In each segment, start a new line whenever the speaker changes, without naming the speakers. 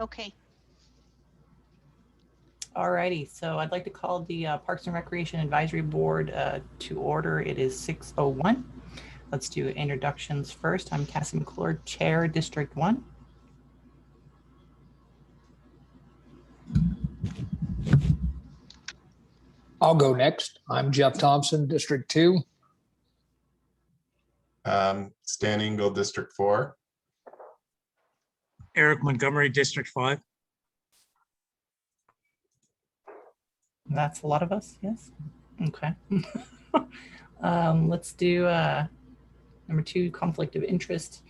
Okay.
Alrighty, so I'd like to call the Parks and Recreation Advisory Board to order. It is 6:01. Let's do introductions first. I'm Cassie McClure, Chair, District 1.
I'll go next. I'm Jeff Thompson, District 2.
Stan Engel, District 4.
Eric Montgomery, District 5.
That's a lot of us, yes? Okay. Let's do number 2, conflict of interest.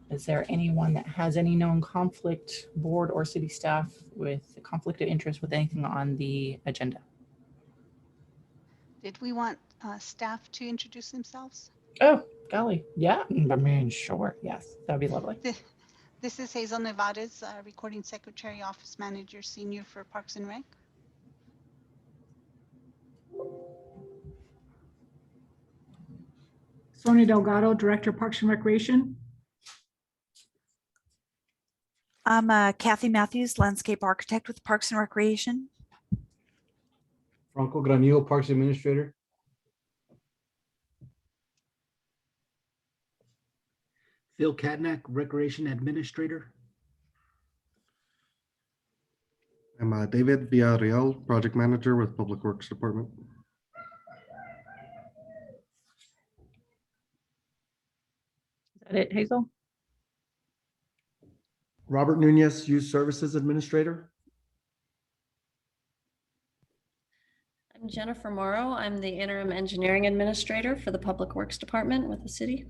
Is there anyone that has any known conflict, board or city staff, with a conflict of interest with anything on the agenda?
Did we want staff to introduce themselves?
Oh, golly. Yeah, I mean, sure. Yes, that'd be lovely.
This is Hazel Benavidez, Recording Secretary, Office Manager, Senior for Parks and Rec.
Sonia Delgado, Director, Parks and Recreation.
I'm Kathy Matthews, Landscape Architect with Parks and Recreation.
Franco Granillo, Parks Administrator.
Phil Katnack, Recreation Administrator.
I'm David Villarreal, Project Manager with Public Works Department.
Is that it, Hazel?
Robert Nunez, Youth Services Administrator.
I'm Jennifer Morrow. I'm the Interim Engineering Administrator for the Public Works Department with the city.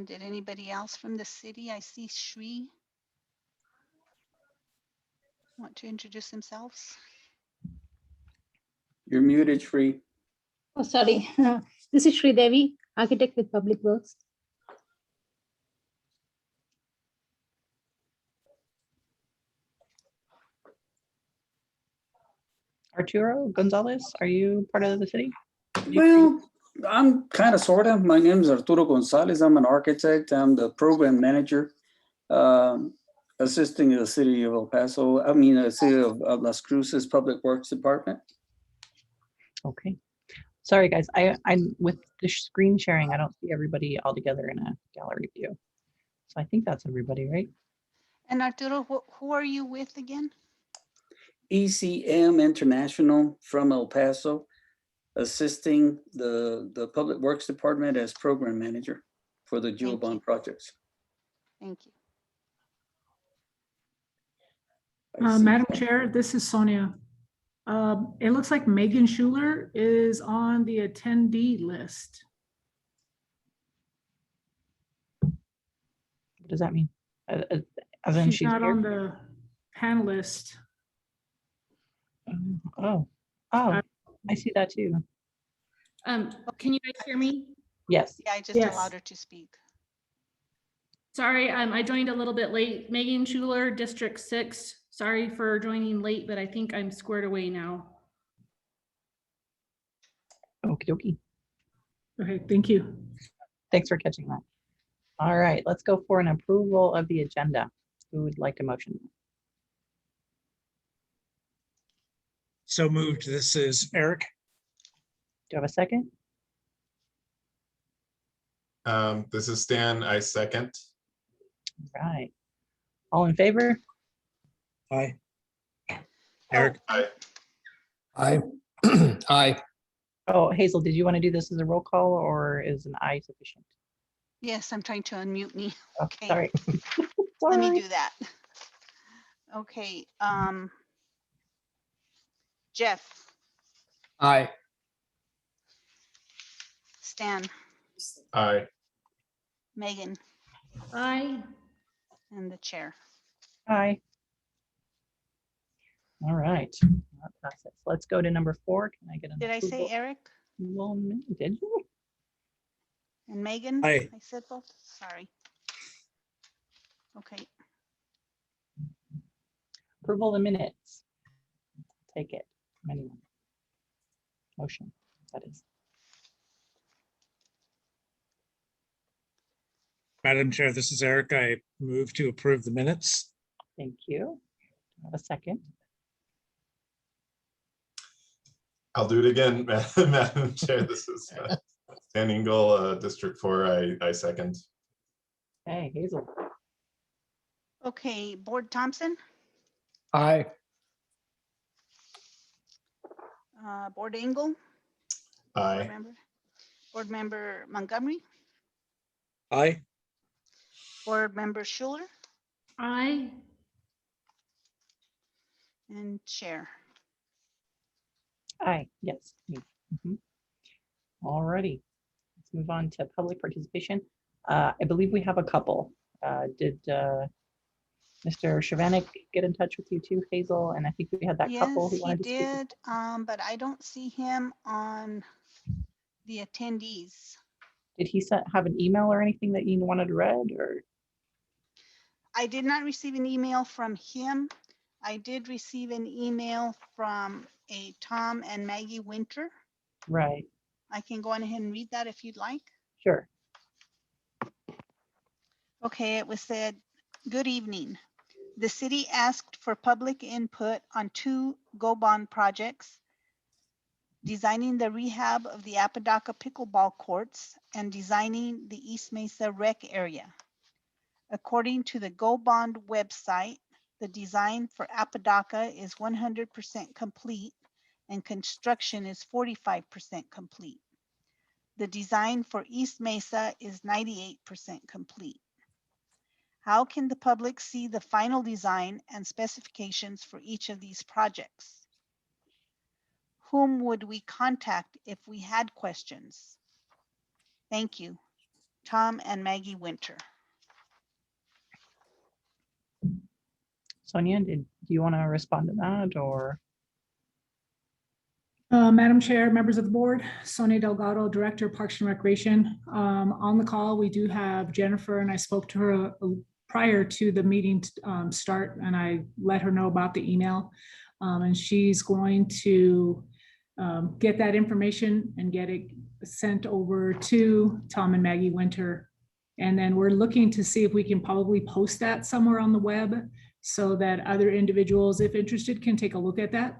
Did anybody else from the city? I see Shri want to introduce themselves.
You're muted, Shri.
Oh, sorry. This is Shri Devi, Architect with Public Works.
Arturo Gonzalez, are you part of the city?
Well, I'm kind of sort of. My name is Arturo Gonzalez. I'm an architect. I'm the program manager, assisting the city of El Paso. I mean, the city of Las Cruces Public Works Department.
Okay. Sorry, guys. I'm with the screen sharing. I don't see everybody all together in a gallery view. So I think that's everybody, right?
And Arturo, who are you with again?
ECM International from El Paso, assisting the Public Works Department as program manager for the Jewel Bond projects.
Thank you.
Madam Chair, this is Sonia. It looks like Megan Schuler is on the attendee list.
What does that mean? As in
She's not
here?
on the panelist.
Oh, I see that too.
Can you guys hear me?
Yes.
Yeah, I just allowed her to speak.
Sorry, I joined a little bit late. Megan Schuler, District 6. Sorry for joining late, but I think I'm squared away now.
Okie dokie.
Okay, thank you.
Thanks for catching that. All right, let's go for an approval of the agenda. Who would like to motion?
So moved. This is Eric.
Do you have a second?
This is Stan. I second.
All right. All in favor?
Aye. Eric.
Aye.
Aye. Aye.
Oh, Hazel, did you want to do this as a roll call or is an aye sufficient?
Yes, I'm trying to unmute me.
Oh,
Okay.
sorry.
Let me do that. Okay. Jeff,
Aye.
Stan,
Aye.
Megan,
Aye.
and the chair.
Aye. All right. That passes. Let's go to number 4. Can I get an
Did I say
approval?
Eric
Well, did you?
and Megan?
Aye.
I said both. Sorry. Okay.
Approval of the minutes. Take it from anyone. motion, that is.
Madam Chair, this is Eric. I move to approve the minutes.
Thank you. Have a second.
I'll do it again, Madam Chair. This is Stan Engel, District 4. I second.
Hey, Hazel.
Okay, Board Thompson,
Aye.
Board Engel,
Aye.
Board Member Montgomery,
Aye.
Board Member Schuler,
Aye.
and Chair.
Aye, yes. All righty. Let's move on to public participation. I believe we have a couple. Did Mr. Shavanik get in touch with you too, Hazel? And I think we had that couple
Yes,
who
he
wanted to speak.
did, but I don't see him on the attendees.
Did he have an email or anything that you wanted read, or?
I did not receive an email from him. I did receive an email from a Tom and Maggie Winter.
Right,
I can go on ahead and read that if you'd like.
sure.
Okay, it was said, good evening. The city asked for public input on 2 go-bond projects, designing the rehab of the Apodaca pickleball courts and designing the East Mesa rec area. According to the Go Bond website, the design for Apodaca is 100% complete and construction is 45% complete. The design for East Mesa is 98% complete. How can the public see the final design and specifications for each of these projects? Whom would we contact if we had questions? Thank you. Tom and Maggie Winter.
Sonia, do you want to respond to that, or?
Madam Chair, members of the board, Sonia Delgado, Director, Parks and Recreation. On the call, we do have Jennifer, and I spoke to her prior to the meeting start, and I let her know about the email. And she's going to get that information and get it sent over to Tom and Maggie Winter. And then we're looking to see if we can probably post that somewhere on the web so that other individuals, if interested, can take a look at that.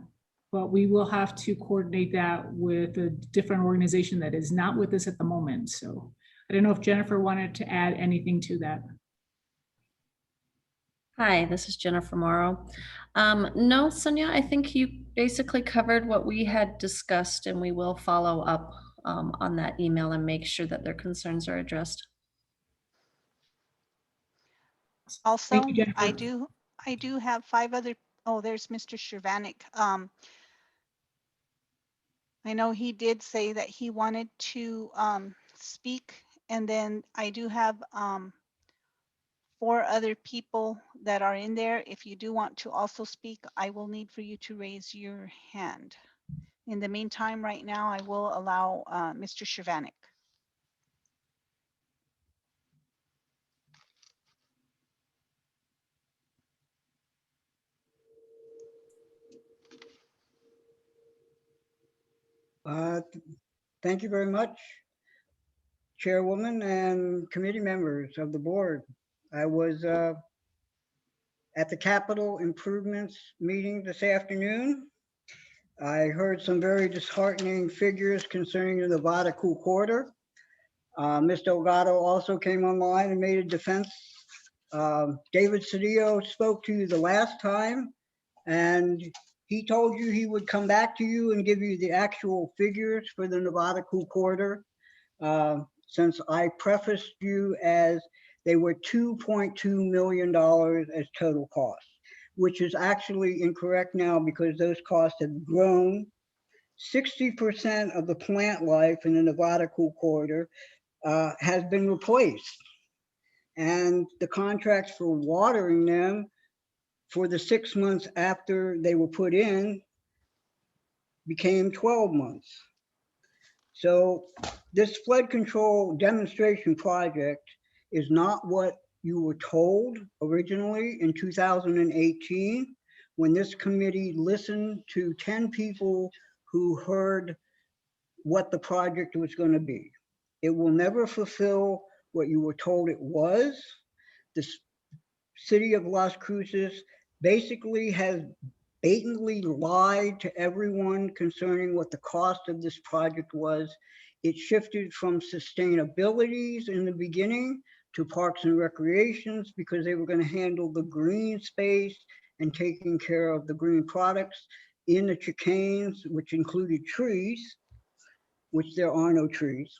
But we will have to coordinate that with a different organization that is not with us at the moment. So I don't know if Jennifer wanted to add anything to that.
Hi, this is Jennifer Morrow. No, Sonia, I think you basically covered what we had discussed, and we will follow up on that email and make sure that their concerns are addressed.
Also,
Thank you, Jennifer.
I do have 5 other, oh, there's Mr. Shavanik. I know he did say that he wanted to speak, and then I do have 4 other people that are in there. If you do want to also speak, I will need for you to raise your hand. In the meantime, right now, I will allow Mr. Shavanik.
Thank you very much, Chairwoman and committee members of the board. I was at the capital improvements meeting this afternoon. I heard some very disheartening figures concerning the Nevada Cool Quarter. Ms. Delgado also came online and made a defense. David Cedillo spoke to you the last time, and he told you he would come back to you and give you the actual figures for the Nevada Cool Quarter. Since I prefaced you as they were $2.2 million as total cost, which is actually incorrect now because those costs have grown. 60% of the plant life in the Nevada Cool Quarter has been replaced. And the contracts for watering them for the 6 months after they were put in became 12 months. So this flood control demonstration project is not what you were told originally in 2018, when this committee listened to 10 people who heard what the project was going to be. It will never fulfill what you were told it was. The city of Las Cruces basically has blatantly lied to everyone concerning what the cost of this project was. It shifted from sustainabilities in the beginning to parks and recreations because they were going to handle the green space and taking care of the green products in the chicanes, which included trees, which there are no trees.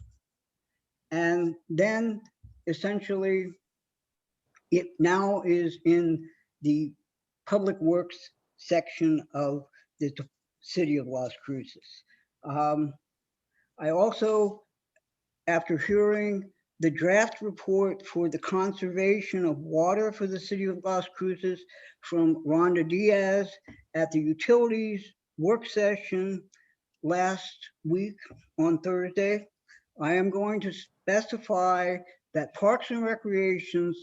And then essentially it now is in the public works section of the city of Las Cruces. I also, after hearing the draft report for the conservation of water for the city of Las Cruces from Rhonda Diaz at the utilities work session last week on Thursday, I am going to specify that Parks and Recreations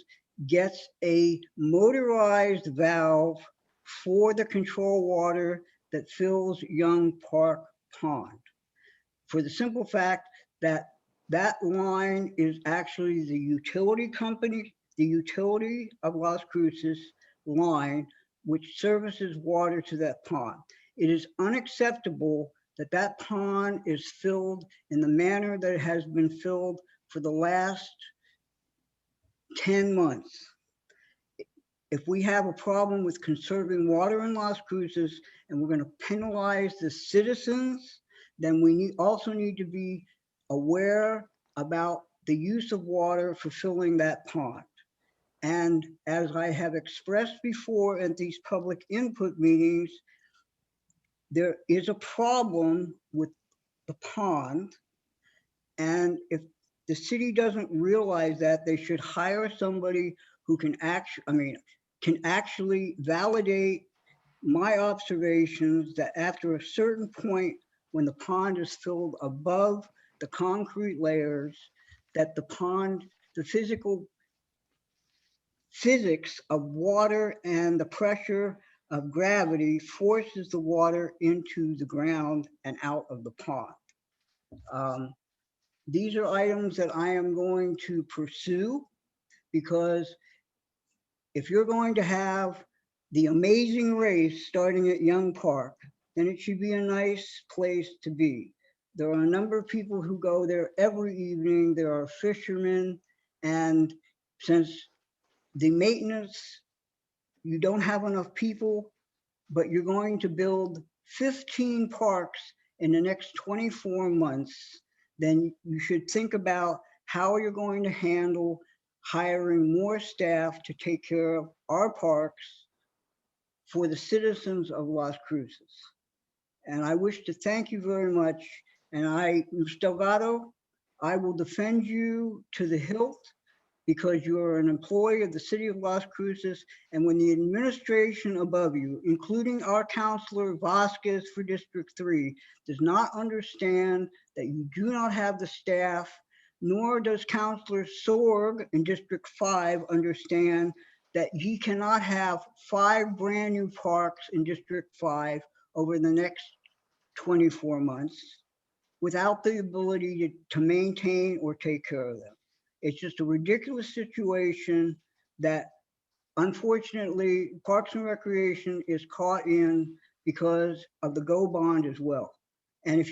gets a motorized valve for the control water that fills Young Park Pond. For the simple fact that that line is actually the utility company, the utility of Las Cruces line, which services water to that pond. It is unacceptable that that pond is filled in the manner that it has been filled for the last 10 months. If we have a problem with conserving water in Las Cruces and we're going to penalize the citizens, then we also need to be aware about the use of water for filling that pond. And as I have expressed before at these public input meetings, there is a problem with the pond. And if the city doesn't realize that, they should hire somebody who can actually validate my observations that after a certain point, when the pond is filled above the concrete layers, that the pond, the physics of water and the pressure of gravity forces the water into the ground and out of the pond. These are items that I am going to pursue, because if you're going to have the amazing race starting at Young Park, then it should be a nice place to be. There are a number of people who go there every evening. There are fishermen, and since the maintenance, you don't have enough people, but you're going to build 15 parks in the next 24 months, then you should think about how you're going to handle hiring more staff to take care of our parks for the citizens of Las Cruces. And I wish to thank you very much. And Mr. Delgado, I will defend you to the hilt, because you are an employee of the city of Las Cruces. And when the administration above you, including our councilor Vasquez for District 3, does not understand that you do not have the staff, nor does Councilor Sorg in District 5 understand that he cannot have 5 brand new parks in District 5 over the next 24 months without the ability to maintain or take care of them. It's just a ridiculous situation that unfortunately Parks and Recreation is caught in because of the Go Bond as well. And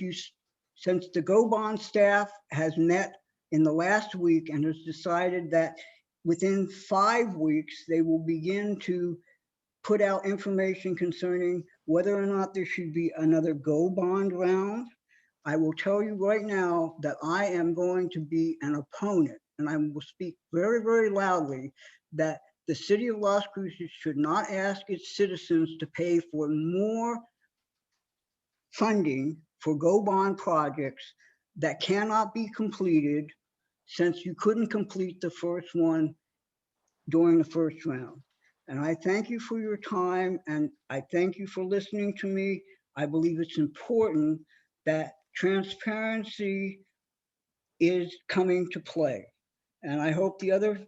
since the Go Bond staff has met in the last week and has decided that within 5 weeks, they will begin to put out information concerning whether or not there should be another Go Bond round, I will tell you right now that I am going to be an opponent, and I will speak very, very loudly, that the city of Las Cruces should not ask its citizens to pay for more funding for Go Bond projects that cannot be completed, since you couldn't complete the first one during the first round. And I thank you for your time, and I thank you for listening to me. I believe it's important that transparency is coming to play. And I hope the other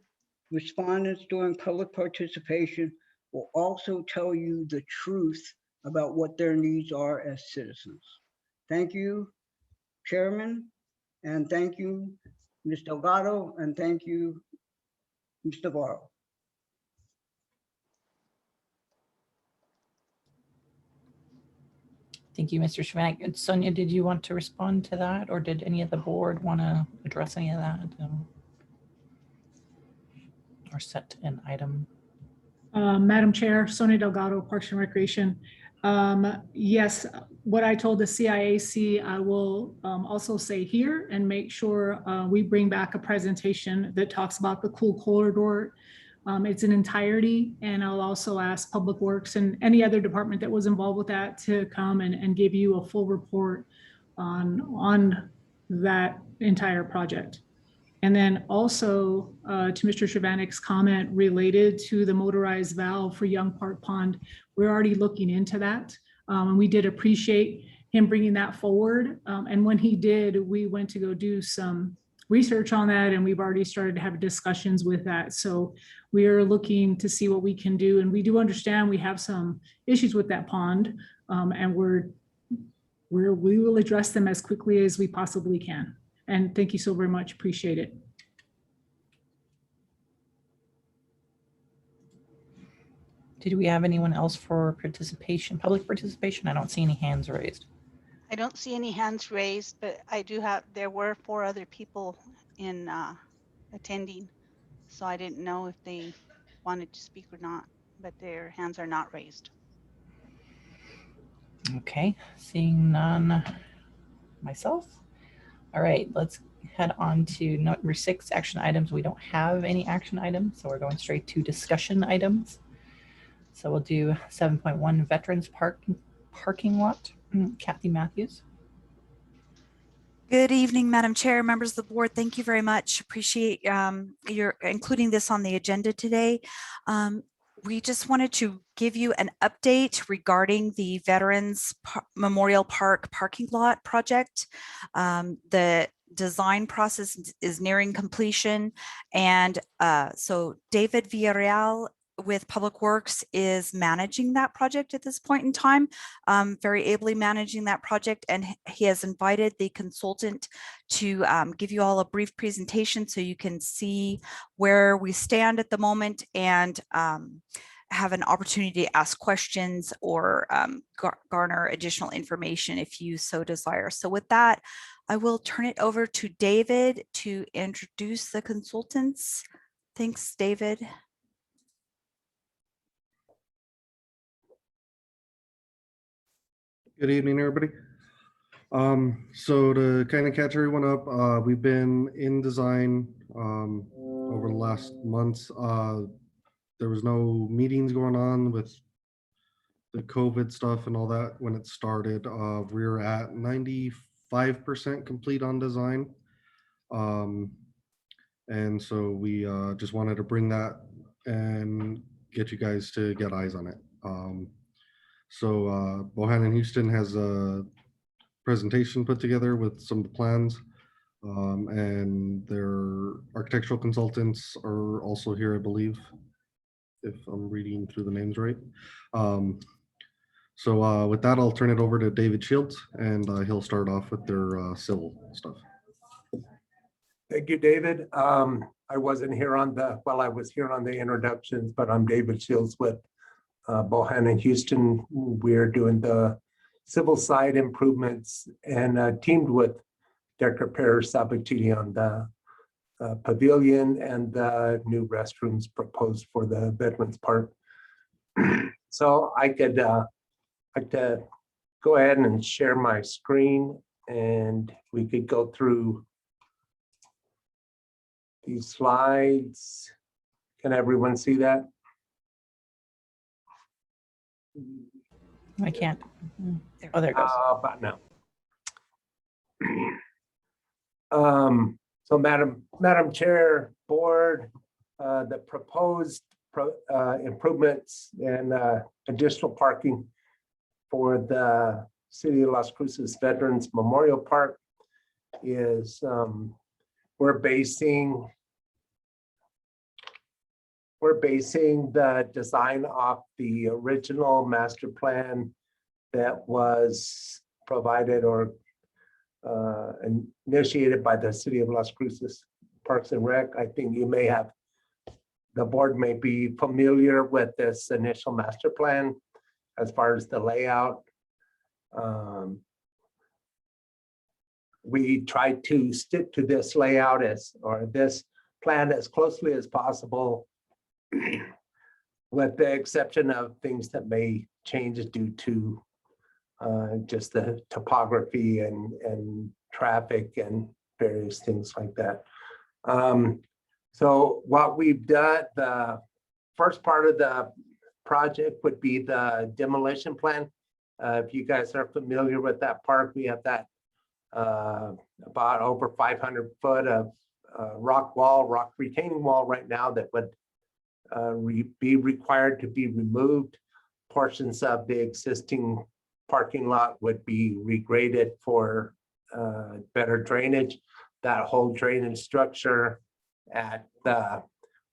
respondents during public participation will also tell you the truth about what their needs are as citizens. Thank you. Chairman, and thank you, Ms. Delgado, and thank you, Ms. Navarro.
Thank you, Mr. Shvanek. And Sonia, did you want to respond to that, or did any of the board want to address any of that? Or set an item?
Madam Chair, Sonia Delgado, Parks and Recreation. Yes, what I told the CIAC, I will also say here and make sure we bring back a presentation that talks about the cool corridor. It's an entirety, and I'll also ask Public Works and any other department that was involved with that to come and give you a full report on that entire project. And then also to Mr. Shvanek's comment related to the motorized valve for Young Park Pond, we're already looking into that. And we did appreciate him bringing that forward. And when he did, we went to go do some research on that, and we've already started to have discussions with that. So we are looking to see what we can do. And we do understand we have some issues with that pond, and we will address them as quickly as we possibly can. And thank you so very much. Appreciate it.
Did we have anyone else for participation, public participation? I don't see any hands raised.
I don't see any hands raised, but there were 4 other people in attending. So I didn't know if they wanted to speak or not, but their hands are not raised.
Okay, seeing none myself. All right, let's head on to number 6, action items. We don't have any action items, so we're going straight to discussion items. So we'll do 7.1 Veterans Parking Lot. Kathy Matthews.
Good evening, Madam Chair, members of the board. Thank you very much. Appreciate your including this on the agenda today. We just wanted to give you an update regarding the Veterans Memorial Park parking lot project. The design process is nearing completion, and so David Villarreal with Public Works is managing that project at this point in time, very ably managing that project, and he has invited the consultant to give you all a brief presentation so you can see where we stand at the moment and have an opportunity to ask questions or garner additional information if you so desire. So with that, I will turn it over to David to introduce the consultants. Thanks, David.
Good evening, everybody. So to kind of catch everyone up, we've been in design over the last months. There was no meetings going on with the COVID stuff and all that when it started. We were at 95% complete on design. And so we just wanted to bring that and get you guys to get eyes on it. So Bohannon Houston has a presentation put together with some of the plans, and their architectural consultants are also here, I believe, if I'm reading through the names right. So with that, I'll turn it over to David Shields, and he'll start off with their civil stuff.
Thank you, David. I wasn't here on I was here on the introductions, but I'm David Shields with Bohannon Houston. We're doing the civil side improvements and teamed with Decker Pear Sabatini on the Pavilion and the new restrooms proposed for the Veterans Park. So I could go ahead and share my screen, and we could go through these slides. Can everyone see that?
I can't. Oh, there it goes.
But no. So Madam Chair, Board, the proposed improvements and additional parking for the City of Las Cruces Veterans Memorial Park is we're basing the design off the original master plan that was provided or initiated by the City of Las Cruces Parks and Rec. I think the board may be familiar with this initial master plan as far as the layout. We tried to stick to this layout or this plan as closely as possible, with the exception of things that may change due to just the topography and traffic and various things like that. So what we've done, the first part of the project would be the demolition plan. If you guys are familiar with that park, we have that about over 500 foot of rock retaining wall right now that would be required to be removed. Portions of the existing parking lot would be regraded for better drainage. That whole drainage structure at the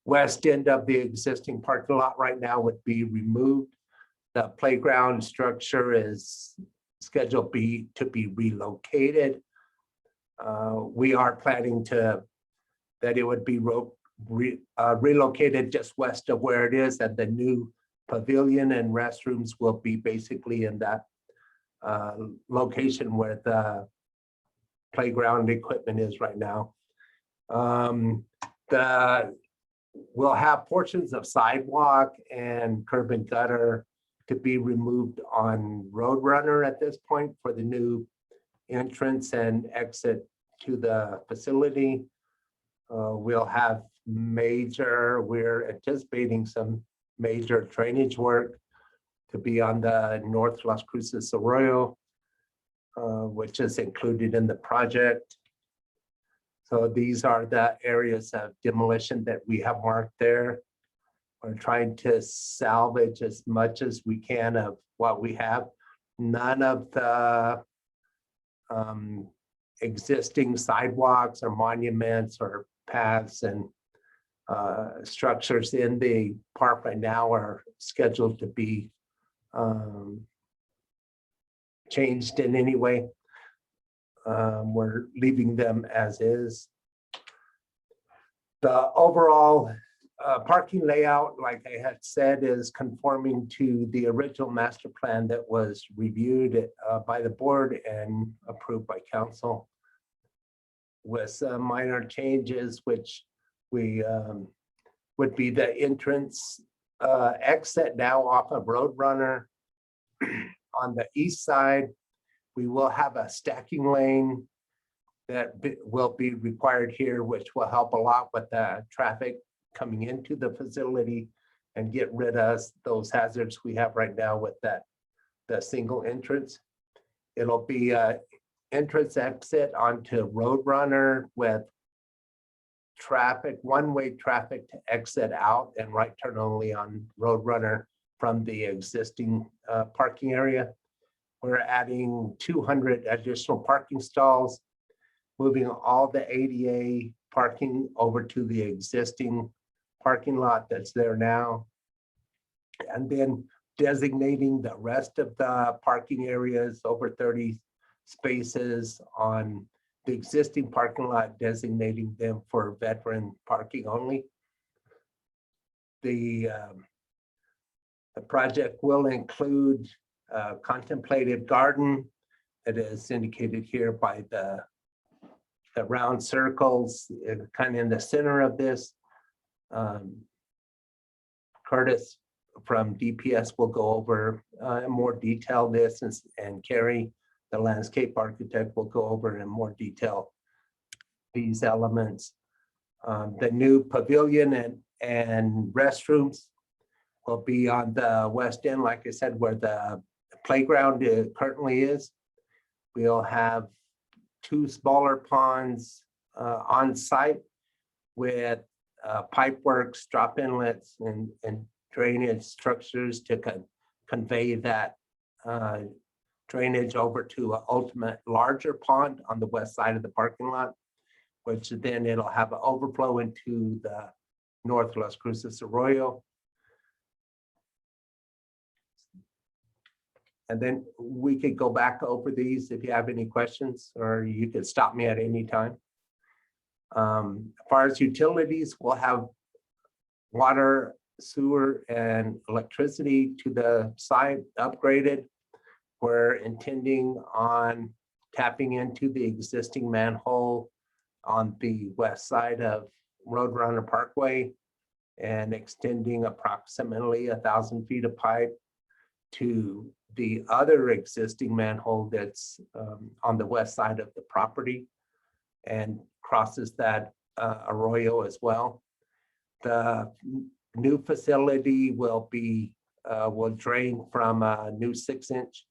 west end of the existing parking lot right now would be removed. The playground structure is scheduled to be relocated. We are planning that it would be relocated just west of where it is, and the new pavilion and restrooms will be basically in that location where the playground equipment is right now. We'll have portions of sidewalk and curb and gutter to be removed on Roadrunner at this point for the new entrance and exit to the facility. We'll have we're anticipating some major drainage work to be on the North Las Cruces Arroyo, which is included in the project. So these are the areas of demolition that we have marked there. We're trying to salvage as much as we can of what we have. None of the existing sidewalks or monuments or paths and structures in the park right now are scheduled to be changed in any way. We're leaving them as is. The overall parking layout, like I had said, is conforming to the original master plan that was reviewed by the board and approved by council, with some minor changes, which we would be the entrance exit now off of Roadrunner. On the east side, we will have a stacking lane that will be required here, which will help a lot with the traffic coming into the facility and get rid of those hazards we have right now with the single entrance. It'll be a entrance exit onto Roadrunner with traffic, one-way traffic to exit out and right turn only on Roadrunner from the existing parking area. We're adding 200 additional parking stalls, moving all the ADA parking over to the existing parking lot that's there now, and then designating the rest of the parking areas, over 30 spaces on the existing parking lot, designating them for veteran parking only. The project will include Contemplative Garden. It is indicated here by the round circles, kind of in the center of this. Curtis from DPS will go over in more detail this, and Carrie, the landscape architect, will go over in more detail these elements. The new pavilion and restrooms will be on the west end, like I said, where the playground currently is. We'll have 2 smaller ponds on site with pipe works, drop inlets, and drainage structures to convey that drainage over to an ultimate larger pond on the west side of the parking lot, which then it'll have an overflow into the North Las Cruces Arroyo. And then we could go back over these if you have any questions, or you could stop me at any time. As far as utilities, we'll have water, sewer, and electricity to the site upgraded. We're intending on tapping into the existing manhole on the west side of Roadrunner Parkway and extending approximately 1,000 feet of pipe to the other existing manhole that's on the west side of the property and crosses that arroyo as well. The new facility will drain from a new 6-inch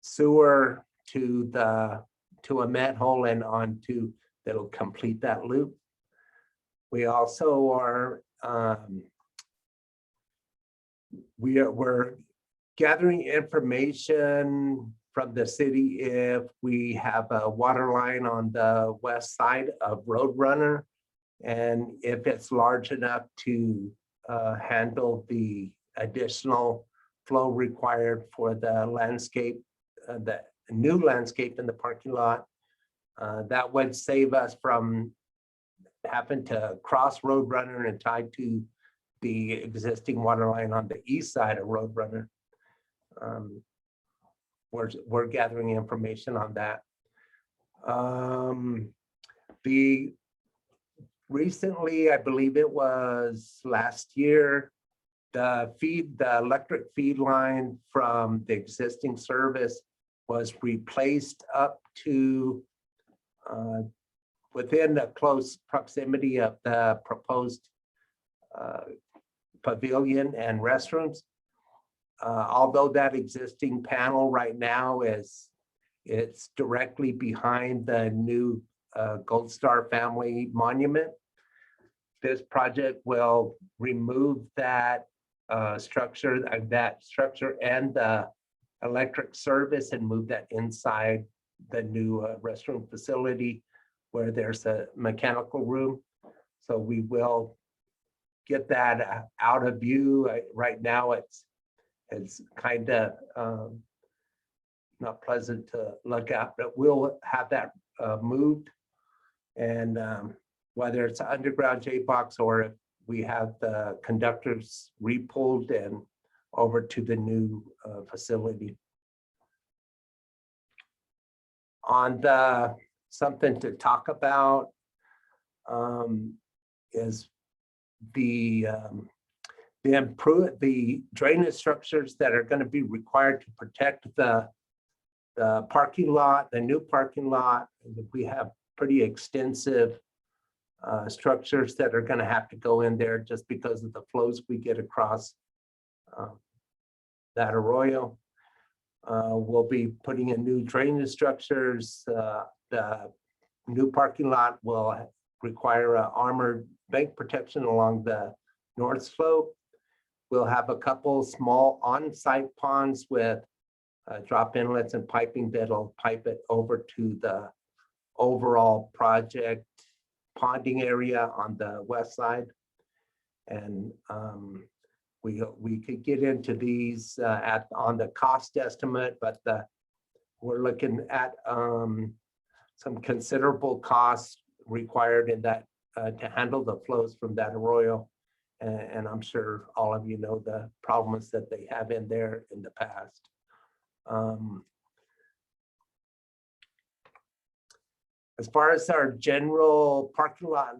sewer to a manhole and onto that'll complete that loop. We also are we're gathering information from the city if we have a water line on the west side of Roadrunner, and if it's large enough to handle the additional flow required for the landscape, the new landscape in the parking lot. That would save us from having to cross Roadrunner and tie to the existing water line on the east side of Roadrunner. We're gathering information on that. Recently, I believe it was last year, the electric feed line from the existing service was replaced up to within a close proximity of the proposed pavilion and restrooms. Although that existing panel right now it's directly behind the new Gold Star family monument. This project will remove that structure and the electric service and move that inside the new restroom facility where there's a mechanical room. So we will get that out of view. Right now it's kind of not pleasant to look at, but we'll have that moved. And whether it's an underground J-box or if we have the conductors repulled and over to the new facility. On the something to talk about is the drainage structures that are going to be required to protect the parking lot, the new parking lot. We have pretty extensive structures that are going to have to go in there just because of the flows we get across that arroyo. We'll be putting in new drainage structures. The new parking lot will require an armored bank protection along the north slope. We'll have a couple small on-site ponds with drop inlets and piping that'll pipe it over to the overall project ponding area on the west side. And we could get into these on the cost estimate, but we're looking at some considerable costs required in that to handle the flows from that arroyo. And I'm sure all of you know the problems that they have in there in the past. As far as our general parking lot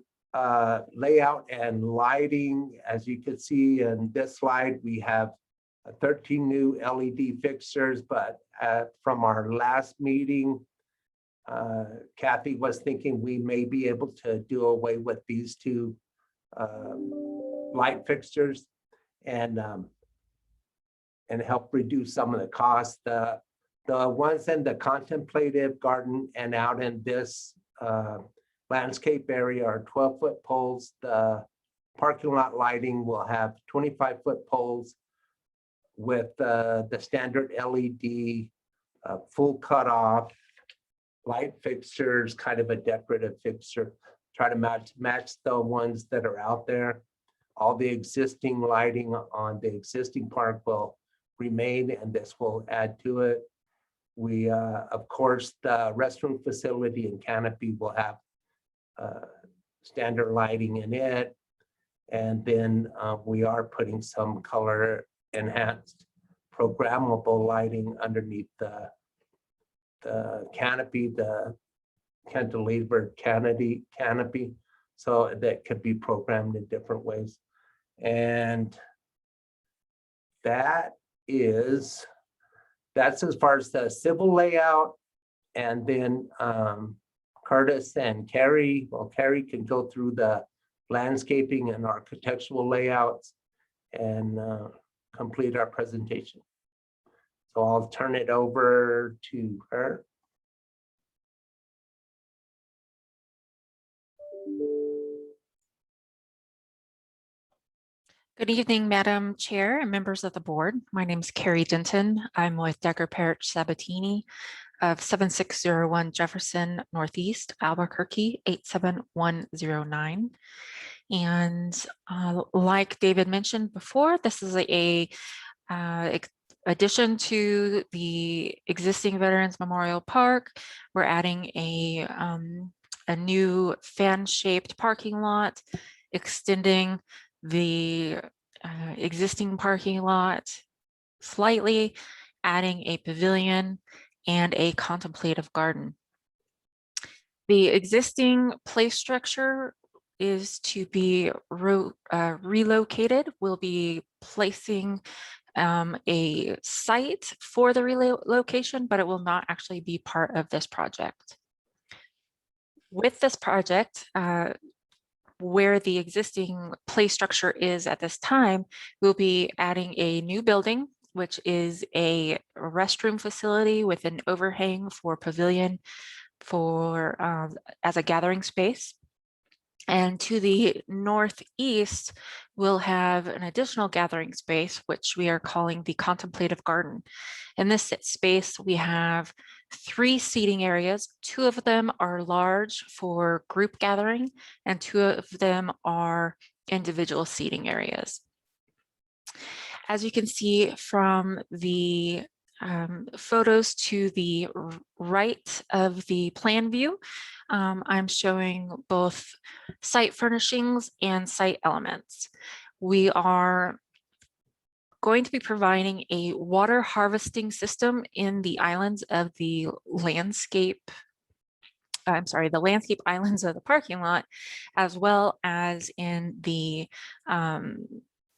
layout and lighting, as you can see in this slide, we have 13 new LED fixtures, but from our last meeting, Kathy was thinking we may be able to do away with these two light fixtures and help reduce some of the costs. The ones in the Contemplative Garden and out in this landscape area are 12-foot poles. The parking lot lighting will have 25-foot poles with the standard LED full cutoff light fixtures, kind of a decorative fixture. Try to match the ones that are out there. All the existing lighting on the existing park will remain, and this will add to it. We, of course, the restroom facility and canopy will have standard lighting in it. And then we are putting some color enhanced programmable lighting underneath the canopy, the cantilever canopy, so that could be programmed in different ways. And that's as far as the civil layout. And then Curtis and Carrie, well, Carrie can go through the landscaping and architectural layouts and complete our presentation. So I'll turn it over to her.
Good evening, Madam Chair and members of the board. My name is Carrie Denton. I'm with Decker Parrish Sabatini of 7601 Jefferson Northeast, Albuquerque, 87109. And like David mentioned before, this is a addition to the existing Veterans Memorial Park. We're adding a new fan-shaped parking lot, extending the existing parking lot slightly, adding a pavilion and a contemplative garden. The existing play structure is to be relocated. We'll be placing a site for the relocation, but it will not actually be part of this project. With this project, where the existing play structure is at this time, we'll be adding a new building, which is a restroom facility with an overhang for pavilion for as a gathering space. And to the northeast, we'll have an additional gathering space, which we are calling the Contemplative Garden. In this space, we have 3 seating areas. 2 of them are large for group gathering, and 2 of them are individual seating areas. As you can see from the photos to the right of the plan view, I'm showing both site furnishings and site elements. We are going to be providing a water harvesting system in the islands of the landscape. The landscape islands of the parking lot, as well as in the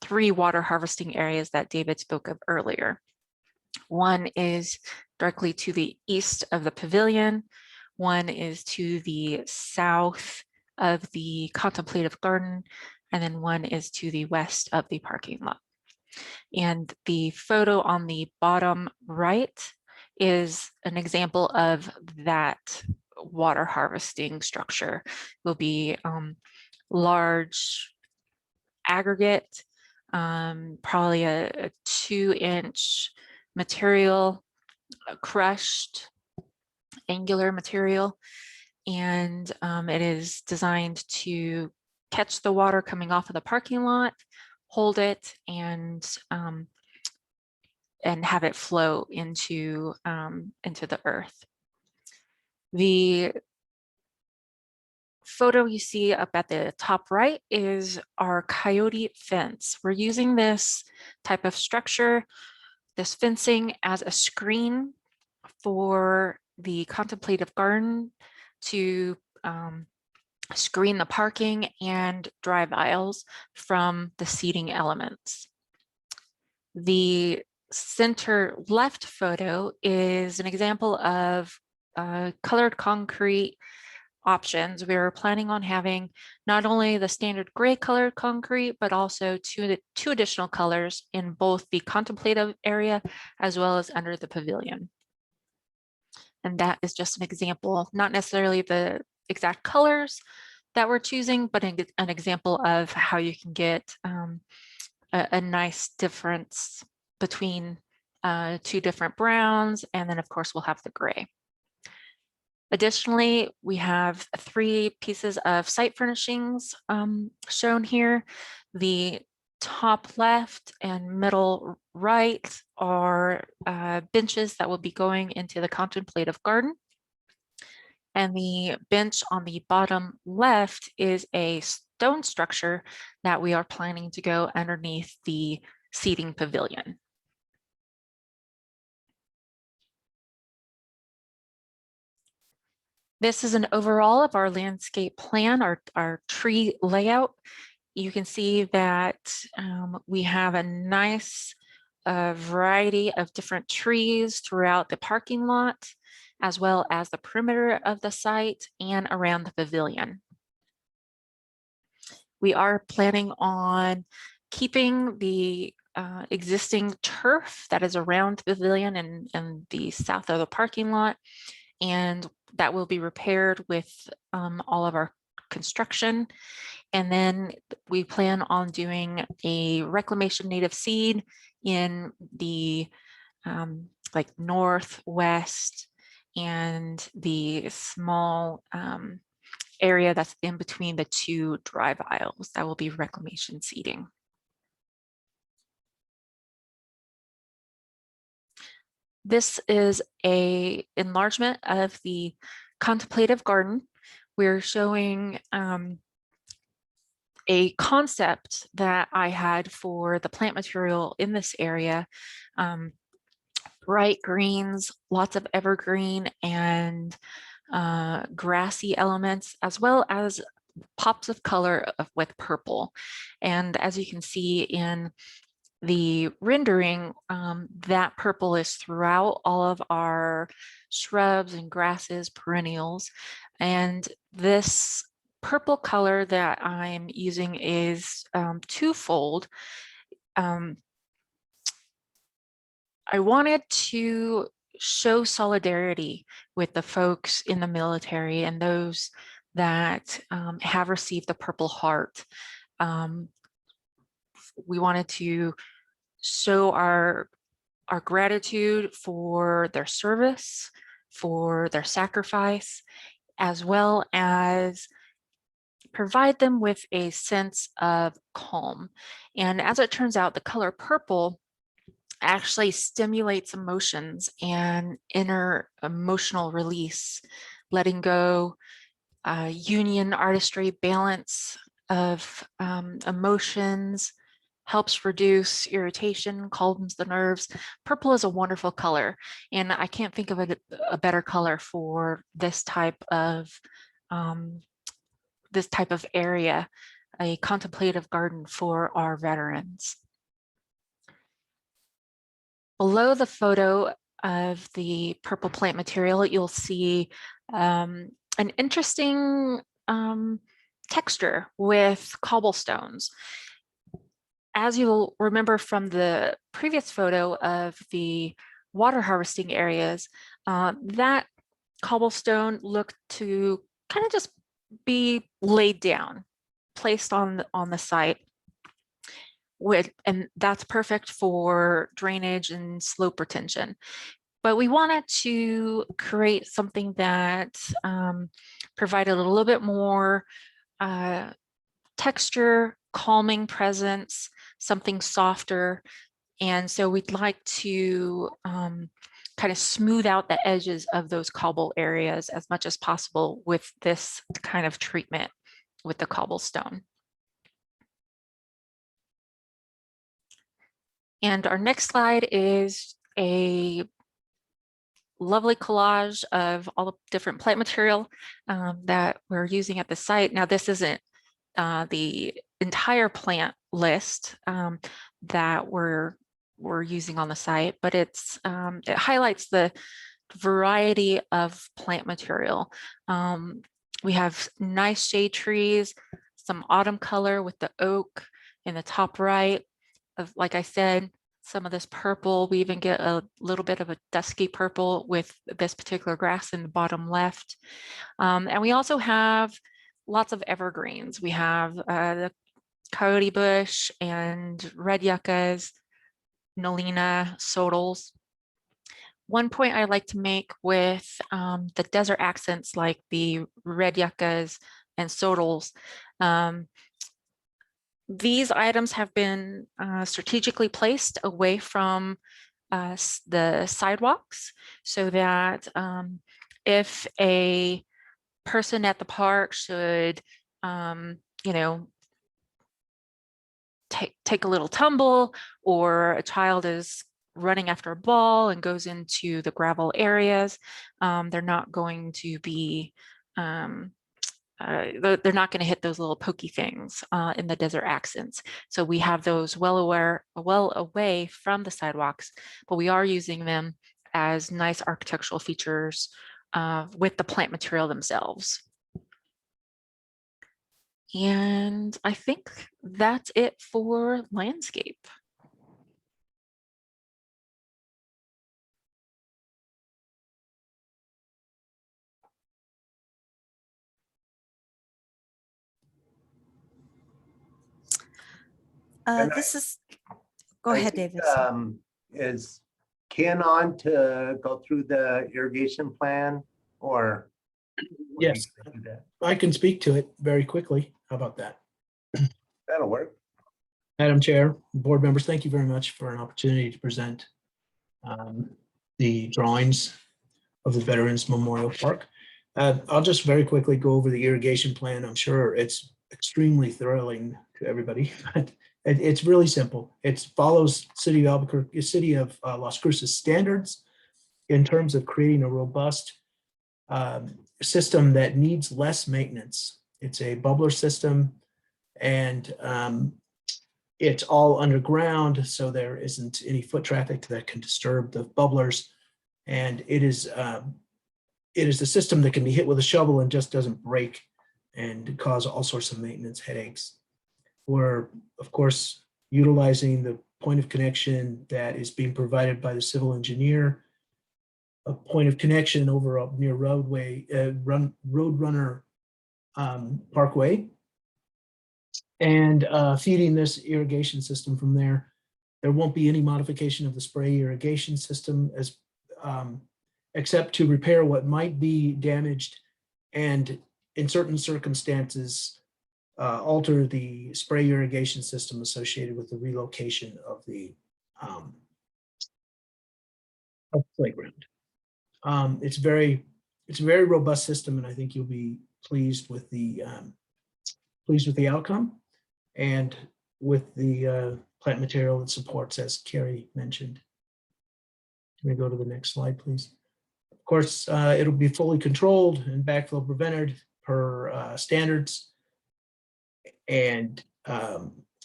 3 water harvesting areas that David spoke of earlier. One is directly to the east of the pavilion. One is to the south of the contemplative garden, and then one is to the west of the parking lot. And the photo on the bottom right is an example of that water harvesting structure. Will be large aggregate, probably a 2-inch material, crushed angular material, and it is designed to catch the water coming off of the parking lot, hold it, and have it flow into the earth. The photo you see up at the top right is our coyote fence. We're using this type of structure, this fencing, as a screen for the contemplative garden to screen the parking and drive aisles from the seating elements. The center left photo is an example of colored concrete options. We were planning on having not only the standard gray colored concrete, but also two additional colors in both the contemplative area as well as under the pavilion. And that is just an example, not necessarily the exact colors that we're choosing, but an example of how you can get a nice difference between 2 different browns. And then of course we'll have the gray. Additionally, we have 3 pieces of site furnishings shown here. The top left and middle right are benches that will be going into the contemplative garden. And the bench on the bottom left is a stone structure that we are planning to go underneath the seating pavilion. This is an overall of our landscape plan, our tree layout. You can see that we have a nice variety of different trees throughout the parking lot, as well as the perimeter of the site and around the pavilion. We are planning on keeping the existing turf that is around the pavilion and the south of the parking lot, and that will be repaired with all of our construction. And then we plan on doing a reclamation native seed in the like northwest and the small area that's in between the two drive aisles. That will be reclamation seeding. This is a enlargement of the contemplative garden. We're showing a concept that I had for the plant material in this area. Bright greens, lots of evergreen and grassy elements, as well as pops of color with purple. And as you can see in the rendering, that purple is throughout all of our shrubs and grasses, perennials. And this purple color that I'm using is twofold. I wanted to show solidarity with the folks in the military and those that have received the Purple Heart. We wanted to show our gratitude for their service, for their sacrifice, as well as provide them with a sense of calm. And as it turns out, the color purple actually stimulates emotions and inner emotional release, letting go, union, artistry, balance of emotions, helps reduce irritation, calms the nerves. Purple is a wonderful color, and I can't think of a better color for this type of area, a contemplative garden for our veterans. Below the photo of the purple plant material, you'll see an interesting texture with cobblestones. As you'll remember from the previous photo of the water harvesting areas, that cobblestone looked to kind of just be laid down, placed on the site. And that's perfect for drainage and slope retention. But we wanted to create something that provided a little bit more texture, calming presence, something softer. And so we'd like to kind of smooth out the edges of those cobble areas as much as possible with this kind of treatment with the cobblestone. And our next slide is a lovely collage of all the different plant material that we're using at the site. Now, this isn't the entire plant list that we're using on the site, but it highlights the variety of plant material. We have nice shade trees, some autumn color with the oak in the top right. Like I said, some of this purple, we even get a little bit of a dusky purple with this particular grass in the bottom left. And we also have lots of evergreens. We have the coyote bush and red yuccas, nolina, sodals. One point I like to make with the desert accents like the red yuccas and sodals, these items have been strategically placed away from the sidewalks so that if a person at the park should, you know, take a little tumble, or a child is running after a ball and goes into the gravel areas, they're not going to be, they're not going to hit those little pokey things in the desert accents. So we have those well away from the sidewalks, but we are using them as nice architectural features with the plant material themselves. And I think that's it for landscape.
This is, go ahead, David.
Is Ken on to go through the irrigation plan, or?
Yes, I can speak to it very quickly. How about that?
That'll work.
Madam Chair, board members, thank you very much for an opportunity to present the drawings of the Veterans Memorial Park. I'll just very quickly go over the irrigation plan. I'm sure it's extremely thrilling to everybody, but it's really simple. It follows City of Albuquerque, City of Las Cruces standards in terms of creating a robust system that needs less maintenance. It's a bubbler system, and it's all underground, so there isn't any foot traffic that can disturb the bubblers. And it is a system that can be hit with a shovel and just doesn't break and cause all sorts of maintenance headaches. We're, of course, utilizing the point of connection that is being provided by the civil engineer, a point of connection over up near Roadrunner Parkway, and feeding this irrigation system from there. There won't be any modification of the spray irrigation system as except to repair what might be damaged, and in certain circumstances alter the spray irrigation system associated with the relocation of the playground. It's a very robust system, and I think you'll be pleased with the outcome and with the plant material that supports, as Carrie mentioned. Can we go to the next slide, please? Of course, it'll be fully controlled and backflow prevented per standards. And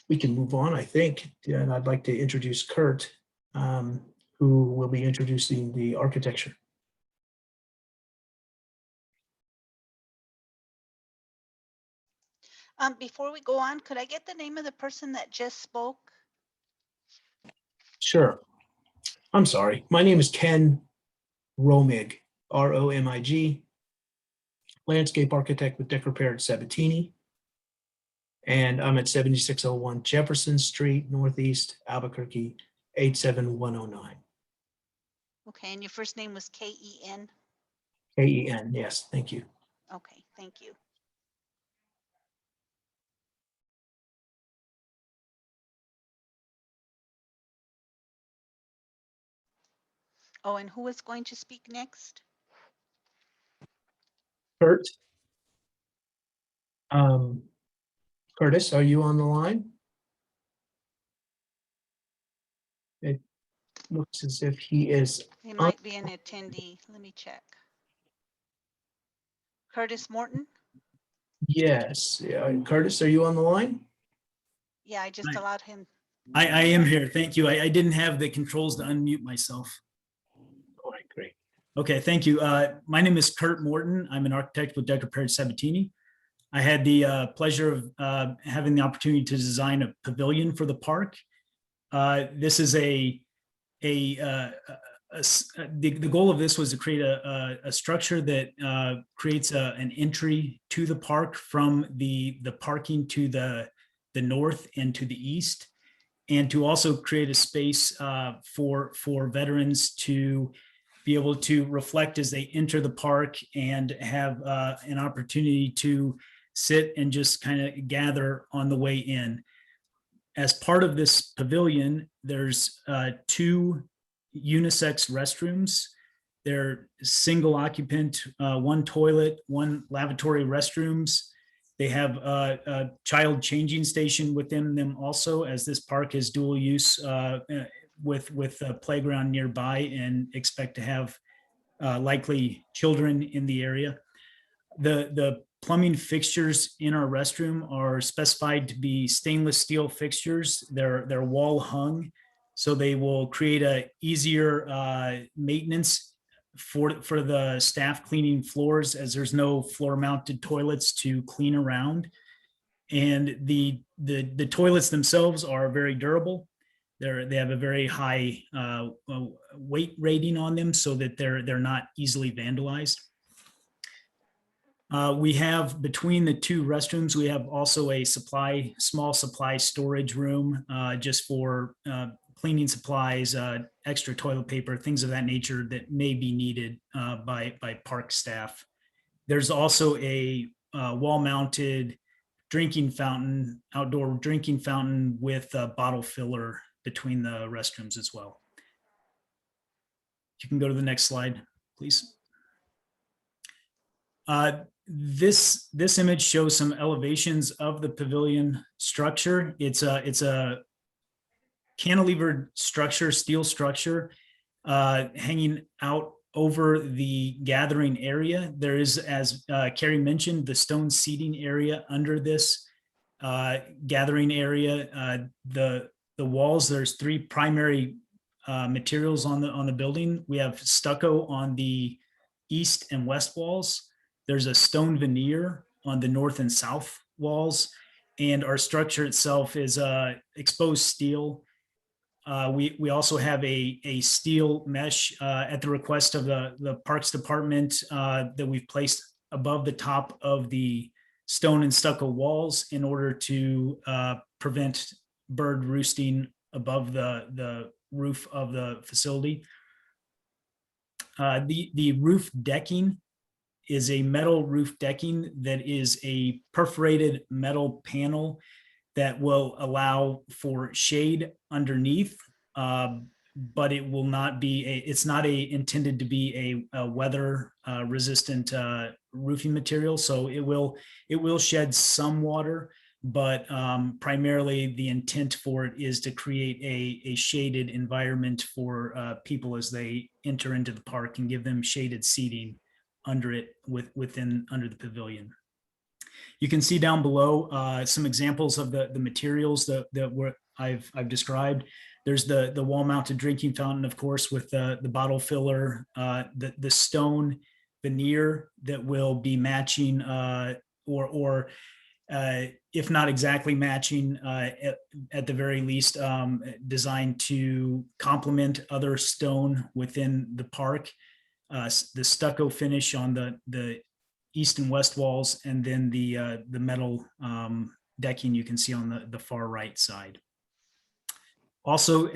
we can move on, I think. And I'd like to introduce Kurt, who will be introducing the architecture.
Before we go on, could I get the name of the person that just spoke?
Sure. I'm sorry. My name is Ken Romig, R-O-M-I-G, landscape architect with Decker Parrott Sabatini. And I'm at 7601 Jefferson Street, Northeast, Albuquerque, 87109.
Okay, and your first name was K-E-N?
K-E-N, yes, thank you.
Okay, thank you. Oh, and who is going to speak next?
Kurt. Curtis, are you on the line? It looks as if he is.
He might be an attendee. Let me check. Curtis Morton?
Yes. Yeah. Curtis, are you on the line?
Yeah, I just allowed him.
I am here. Thank you. I didn't have the controls to unmute myself.
All right, great.
Okay, thank you. My name is Kurt Morton. I'm an architect with Decker Parrott Sabatini. I had the pleasure of having the opportunity to design a pavilion for the park. This is the goal of this was to create a structure that creates an entry to the park from the parking to the north and to the east, and to also create a space for veterans to be able to reflect as they enter the park and have an opportunity to sit and just kind of gather on the way in. As part of this pavilion, there's 2 unisex restrooms. They're single occupant, 1 toilet, 1 lavatory restrooms. They have a child changing station within them also, as this park is dual use with a playground nearby, and expect to have likely children in the area. The plumbing fixtures in our restroom are specified to be stainless steel fixtures. They're wall hung, so they will create a easier maintenance for the staff cleaning floors, as there's no floor mounted toilets to clean around. And the toilets themselves are very durable. They have a very high weight rating on them, so that they're not easily vandalized. We have, between the 2 restrooms, we have also a small supply storage room, just for cleaning supplies, extra toilet paper, things of that nature that may be needed by park staff. There's also a wall-mounted drinking fountain, outdoor drinking fountain with a bottle filler between the restrooms as well. You can go to the next slide, please. This image shows some elevations of the pavilion structure. It's a cantilevered structure, steel structure, hanging out over the gathering area. There is, as Carrie mentioned, the stone seating area under this gathering area. The walls, there's 3 primary materials on the building. We have stucco on the east and west walls. There's a stone veneer on the north and south walls, and our structure itself is exposed steel. We also have a steel mesh at the request of the Parks Department that we've placed above the top of the stone and stucco walls in order to prevent bird roosting above the roof of the facility. The roof decking is a metal roof decking that is a perforated metal panel that will allow for shade underneath, but it will not be it's not intended to be a weather resistant roofing material. So it will shed some water, but primarily the intent for it is to create a shaded environment for people as they enter into the park, and give them shaded seating under it under the pavilion. You can see down below some examples of the materials that I've described. There's the wall-mounted drinking fountain, of course, with the bottle filler, the stone veneer that will be matching, or if not exactly matching, at the very least, designed to complement other stone within the park. The stucco finish on the east and west walls, and then the metal decking you can see on the far right side. Also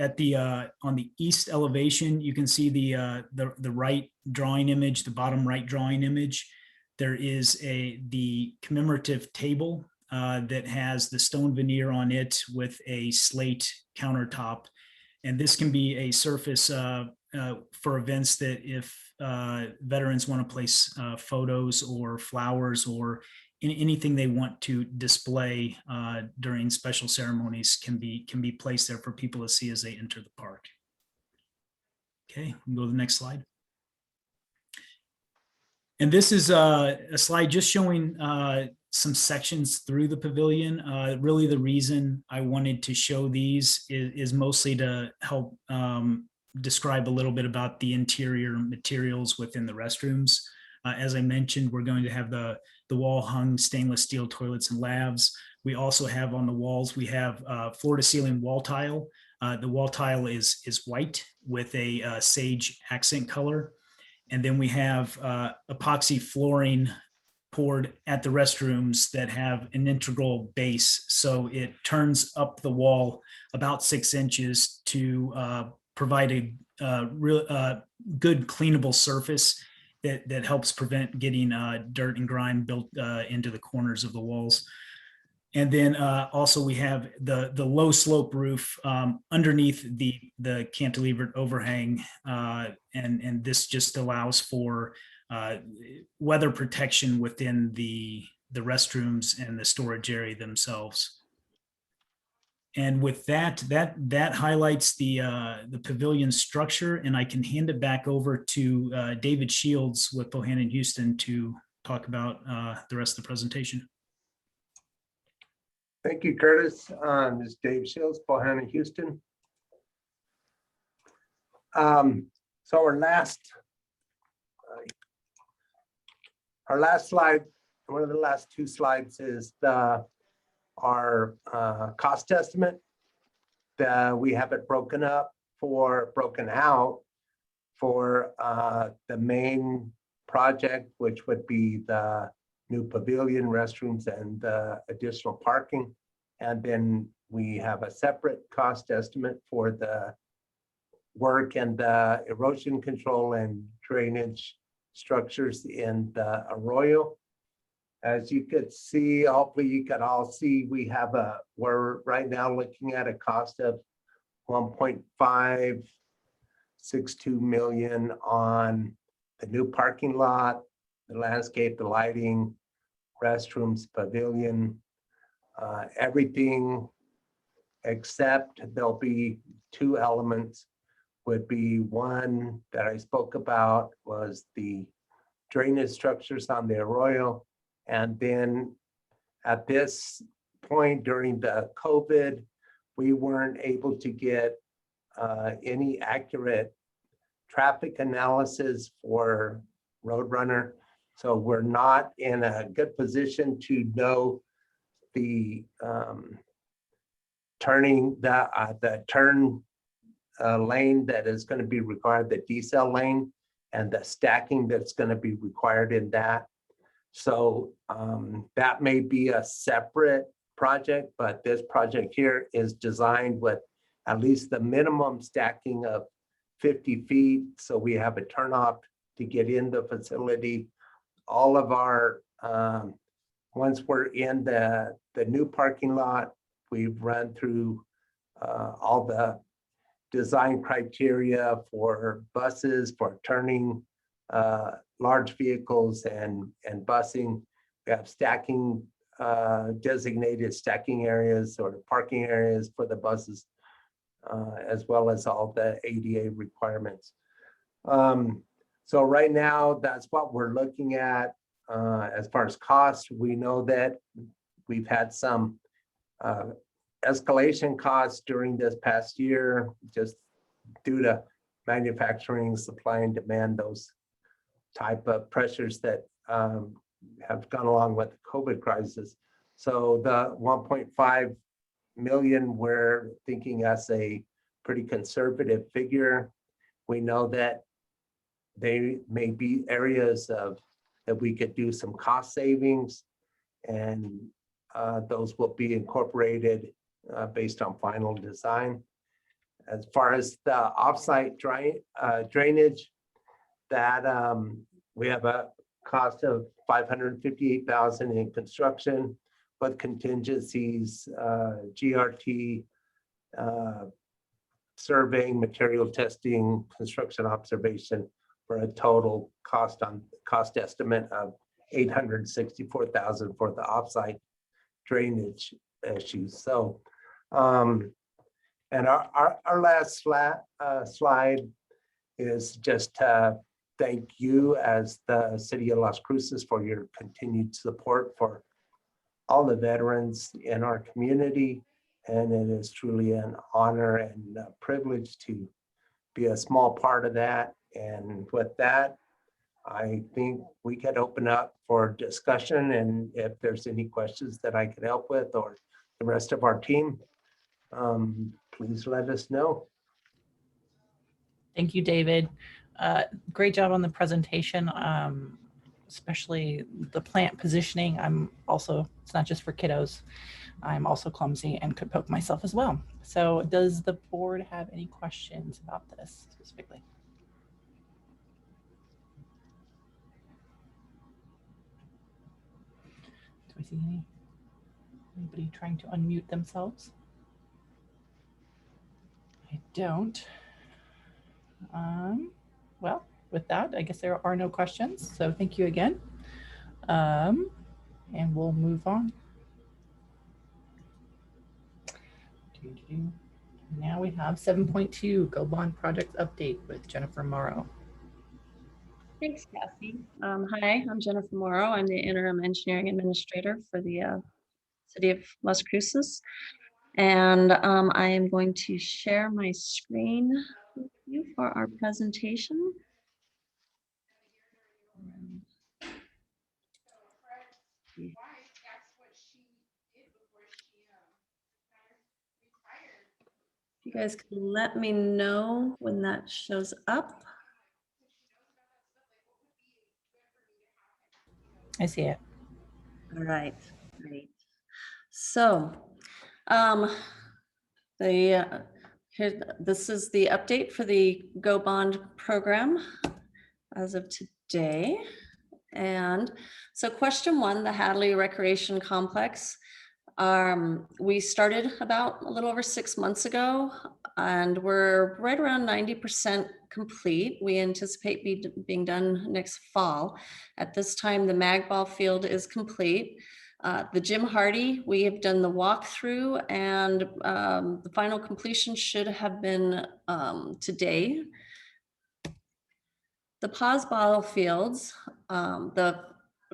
on the east elevation, you can see the right drawing image, the bottom right drawing image. There is the commemorative table that has the stone veneer on it with a slate countertop. And this can be a surface for events that if veterans want to place photos or flowers or anything they want to display during special ceremonies can be placed there for people to see as they enter the park. Okay, we'll go to the next slide. And this is a slide just showing some sections through the pavilion. Really the reason I wanted to show these is mostly to help describe a little bit about the interior materials within the restrooms. As I mentioned, we're going to have the wall hung stainless steel toilets and lavs. We also have on the walls, we have floor to ceiling wall tile. The wall tile is white with a sage accent color. And then we have epoxy flooring poured at the restrooms that have an integral base. So it turns up the wall about 6 inches to provide a real good cleanable surface that helps prevent getting dirt and grime built into the corners of the walls. And then also we have the low slope roof underneath the cantilevered overhang. And this just allows for weather protection within the restrooms and the storage area themselves. And with that highlights the pavilion structure, and I can hand it back over to David Shields with Bohannon Houston to talk about the rest of the presentation.
Thank you, Curtis. This is Dave Shields, Bohannon Houston. So our last slide, one of the last two slides is our cost estimate. We have it broken out for the main project, which would be the new pavilion, restrooms, and additional parking. And then we have a separate cost estimate for the work and the erosion control and drainage structures in the arroyo. As you could see, hopefully you could all see, we're right now looking at a cost of 1.562 million on the new parking lot, the landscape, the lighting, restrooms, pavilion, everything except there'll be two elements. Would be one that I spoke about was the drainage structures on the arroyo. And then at this point during the COVID, we weren't able to get any accurate traffic analysis for Roadrunner. So we're not in a good position to know the turn lane that is going to be required, the decel lane, and the stacking that's going to be required in that. So that may be a separate project, but this project here is designed with at least the minimum stacking of 50 feet. So we have a turnoff to get in the facility. All of our, once we're in the new parking lot, we've run through all the design criteria for buses, for turning large vehicles and busing. We have stacking, designated stacking areas or parking areas for the buses, as well as all the ADA requirements. So right now, that's what we're looking at. As far as cost, we know that we've had some escalation costs during this past year, just due to manufacturing, supply and demand, those type of pressures that have gone along with the COVID crisis. So the 1.5 million, we're thinking as a pretty conservative figure. We know that there may be areas that we could do some cost savings, and those will be incorporated based on final design. As far as the offsite drainage, that we have a cost of 558,000 in construction, with contingencies, GRT, surveying, material testing, construction observation, for a total cost estimate of 864,000 for the offsite drainage issues. So, and our last slide is just to thank you as the City of Las Cruces for your continued support for all the veterans in our community. And it is truly an honor and a privilege to be a small part of that. And with that, I think we could open up for discussion, and if there's any questions that I could help with or the rest of our team, please let us know.
Thank you, David. Great job on the presentation, especially the plant positioning. It's not just for kiddos. I'm also clumsy and could poke myself as well. So does the board have any questions about this specifically? Do I see any? Anybody trying to unmute themselves? I don't. Well, with that, I guess there are no questions. So thank you again. And we'll move on. Now we have 7.2, Go Bond Project Update with Jennifer Morrow.
Thanks, Cassie. Hi, I'm Jennifer Morrow. I'm the Interim Engineering Administrator for the City of Las Cruces. And I am going to share my screen with you for our presentation. You guys can let me know when that shows up.
I see it.
All right, great. So this is the update for the Go Bond program as of today. And so question one, the Hadley Recreation Complex. We started about a little over 6 months ago, and we're right around 90% complete. We anticipate being done next fall. At this time, the mag ball field is complete. The Jim Hardy, we have done the walkthrough, and the final completion should have been today. The pause ball fields,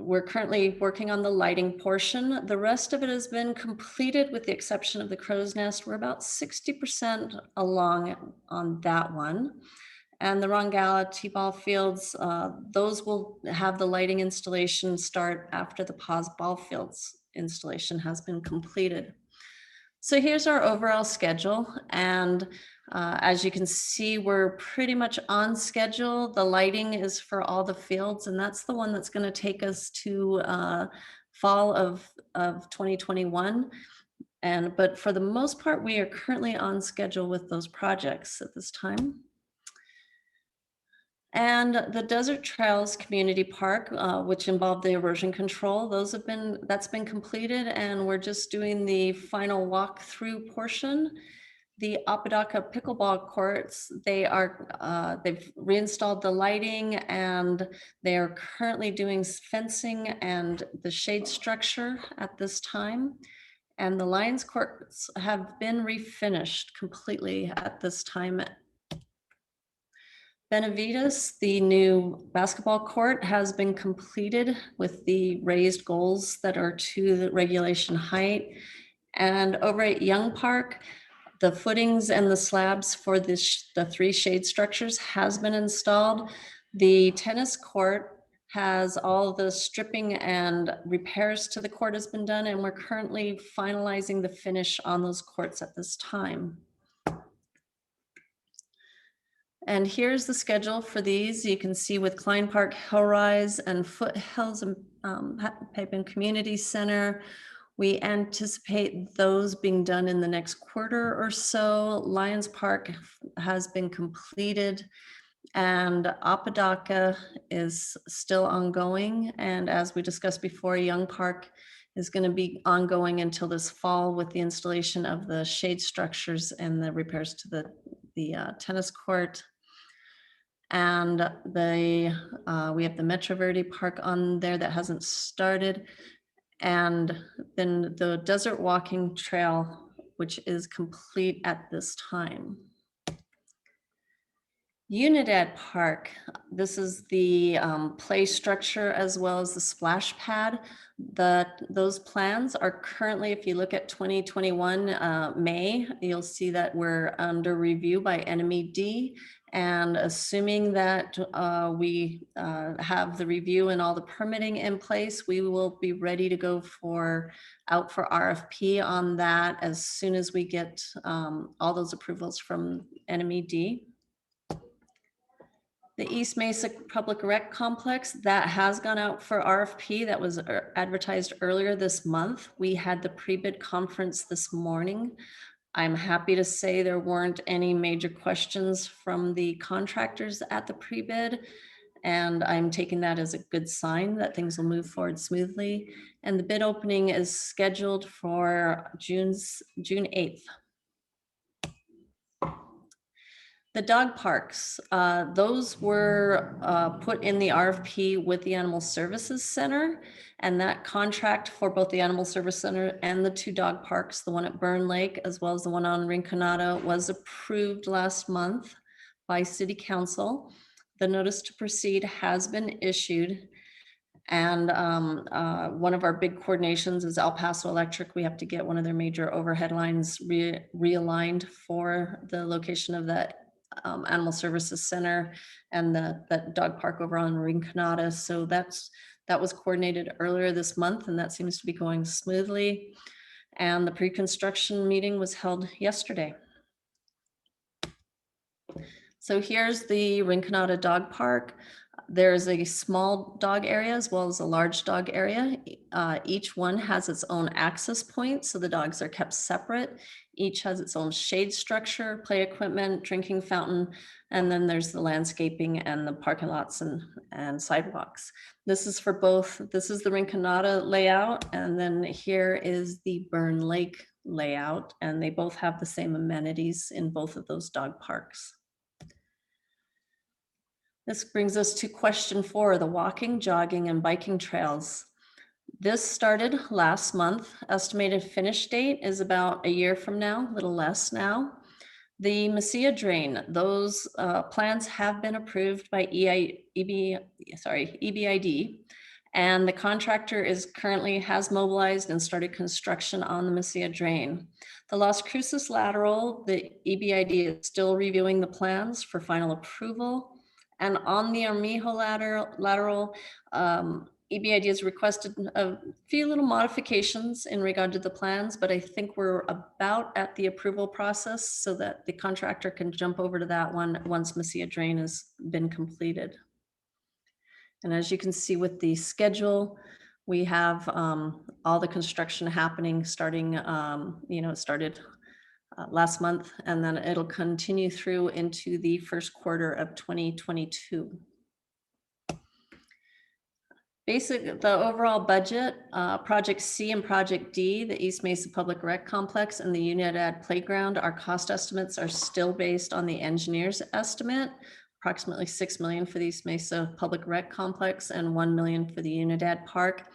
we're currently working on the lighting portion. The rest of it has been completed with the exception of the crow's nest. We're about 60% along on that one. And the Rongala T-ball fields, those will have the lighting installation start after the pause ball fields installation has been completed. So here's our overall schedule. And as you can see, we're pretty much on schedule. The lighting is for all the fields, and that's the one that's going to take us to fall of 2021. But for the most part, we are currently on schedule with those projects at this time. And the Desert Trails Community Park, which involved the erosion control, that's been completed, and we're just doing the final walkthrough portion. The Apodaca pickleball courts, they've reinstalled the lighting, and they are currently doing fencing and the shade structure at this time. And the Lions courts have been refinished completely at this time. Benavidez, the new basketball court, has been completed with the raised goals that are to the regulation height. And over at Young Park, the footings and the slabs for the 3 shade structures has been installed. The tennis court has all the stripping and repairs to the court has been done, and we're currently finalizing the finish on those courts at this time. And here's the schedule for these. You can see with Klein Park, Hillrise, and Foothills and Pipin Community Center, we anticipate those being done in the next quarter or so. Lions Park has been completed, and Apodaca is still ongoing. And as we discussed before, Young Park is going to be ongoing until this fall with the installation of the shade structures and the repairs to the tennis court. And we have the Metro Verde Park on there that hasn't started. And then the Desert Walking Trail, which is complete at this time. Unidad Park, this is the play structure as well as the splash pad. Those plans are currently, if you look at 2021 May, you'll see that we're under review by NMED. And assuming that we have the review and all the permitting in place, we will be ready to go out for RFP on that as soon as we get all those approvals from NMED. The East Mesa Public Rec Complex, that has gone out for RFP. That was advertised earlier this month. We had the pre-bid conference this morning. I'm happy to say there weren't any major questions from the contractors at the pre-bid. And I'm taking that as a good sign that things will move forward smoothly. And the bid opening is scheduled for June 8th. The dog parks, those were put in the RFP with the Animal Services Center, and that contract for both the Animal Service Center and the 2 dog parks, the one at Burn Lake as well as the one on Rinconada, was approved last month by City Council. The notice to proceed has been issued. And one of our big coordinations is El Paso Electric. We have to get one of their major overhead lines realigned for the location of that Animal Services Center and that dog park over on Rinconada. So that was coordinated earlier this month, and that seems to be going smoothly. And the pre-construction meeting was held yesterday. So here's the Rinconada Dog Park. There's a small dog area as well as a large dog area. Each one has its own access point, so the dogs are kept separate. Each has its own shade structure, play equipment, drinking fountain, and then there's the landscaping and the parking lots and sidewalks. This is for both. This is the Rinconada layout, and then here is the Burn Lake layout, and they both have the same amenities in both of those dog parks. This brings us to question 4, the walking, jogging, and biking trails. This started last month. Estimated finish date is about a year from now, a little less now. The Mesilla Drain, those plans have been approved by EBID, and the contractor has mobilized and started construction on the Mesilla Drain. The Las Cruces lateral, the EBID is still reviewing the plans for final approval. And on the Armijo lateral, EBID has requested a few little modifications in regard to the plans, but I think we're about at the approval process so that the contractor can jump over to that one once Mesilla Drain has been completed. And as you can see with the schedule, we have all the construction happening starting, it started last month, and then it'll continue through into the first quarter of 2022. The overall budget, Project C and Project D, the East Mesa Public Rec Complex and the Unidad Playground, our cost estimates are still based on the engineer's estimate, approximately $6 million for the East Mesa Public Rec Complex and $1 million for the Unidad Park.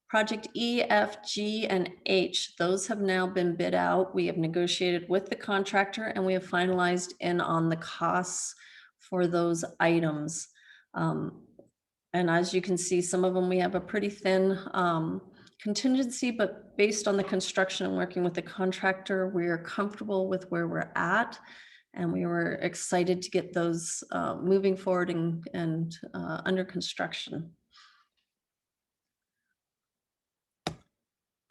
Project E, F, G, and H, those have now been bid out. We have negotiated with the contractor and we have finalized in on the costs for those items. And as you can see, some of them we have a pretty thin contingency, but based on the construction and working with the contractor, we are comfortable with where we're at. And we were excited to get those moving forward and under construction.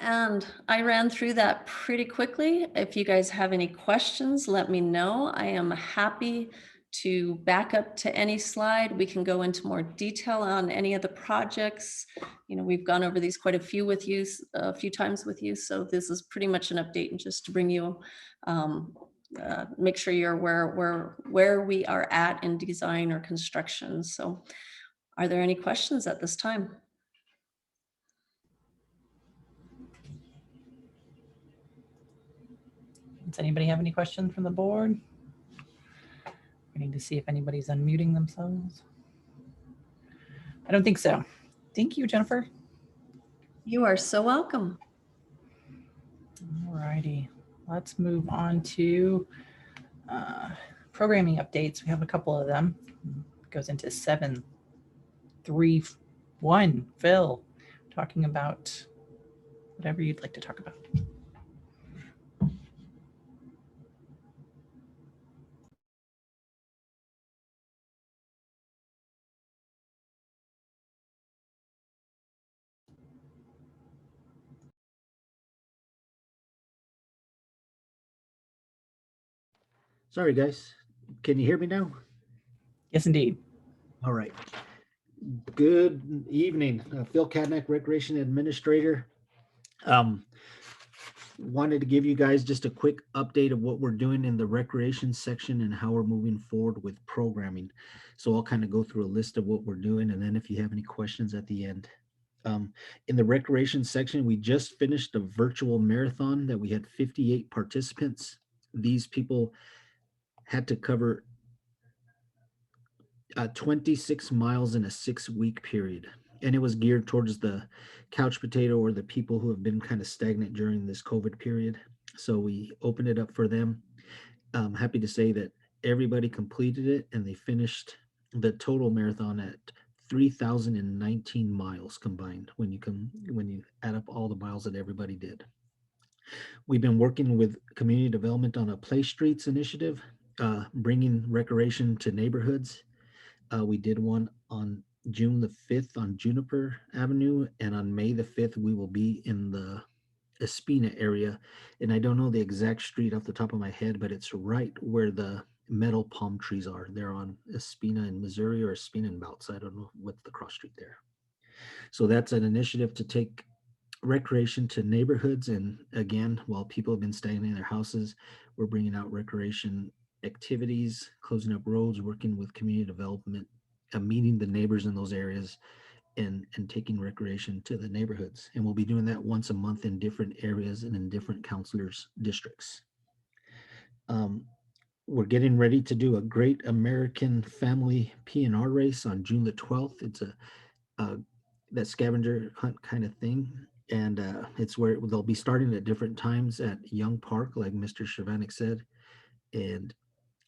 And I ran through that pretty quickly. If you guys have any questions, let me know. I am happy to back up to any slide. We can go into more detail on any of the projects. We've gone over these quite a few times with you. So this is pretty much an update and just to bring you, make sure you're where we are at in design or construction. So are there any questions at this time?
Does anybody have any questions from the board? We need to see if anybody's unmuting themselves. I don't think so. Thank you, Jennifer.
You are so welcome.
All righty, let's move on to programming updates. We have a couple of them. It goes into 7.3.1. Phil, talking about whatever you'd like to talk about.
Sorry, guys. Can you hear me now?
Yes, indeed.
All right. Good evening. Phil Katnack, Recreation Administrator. wanted to give you guys just a quick update of what we're doing in the recreation section and how we're moving forward with programming. So I'll kind of go through a list of what we're doing, and then if you have any questions at the end. In the recreation section, we just finished a virtual marathon that we had 58 participants. These people had to cover 26 miles in a 6-week period. And it was geared towards the couch potato or the people who have been kind of stagnant during this COVID period. So we opened it up for them. I'm happy to say that everybody completed it and they finished the total marathon at 3,019 miles combined when you add up all the miles that everybody did. We've been working with community development on a Play Streets initiative, bringing recreation to neighborhoods. We did one on June the 5th on Juniper Avenue, and on May the 5th, we will be in the Espina area. And I don't know the exact street off the top of my head, but it's right where the metal palm trees are. They're on Espina in Missouri or Espina in Bouts. I don't know what's the cross street there. So that's an initiative to take recreation to neighborhoods. And again, while people have been staying in their houses, we're bringing out recreation activities, closing up roads, working with community development, meeting the neighbors in those areas, and taking recreation to the neighborhoods. And we'll be doing that once a month in different areas and in different counselors' districts. We're getting ready to do a Great American Family P&R race on June the 12th. It's that scavenger hunt kind of thing. And it's where they'll be starting at different times at Young Park, like Mr. Shavanik said. And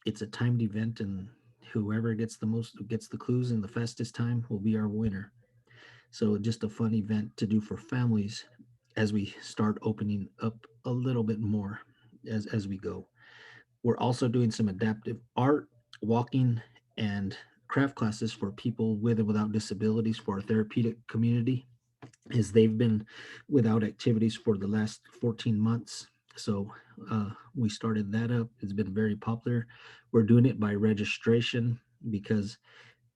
it's a timed event, and whoever gets the clues in the fastest time will be our winner. So just a fun event to do for families as we start opening up a little bit more as we go. We're also doing some adaptive art, walking, and craft classes for people with and without disabilities for our therapeutic community, as they've been without activities for the last 14 months. So we started that up. It's been very popular. We're doing it by registration because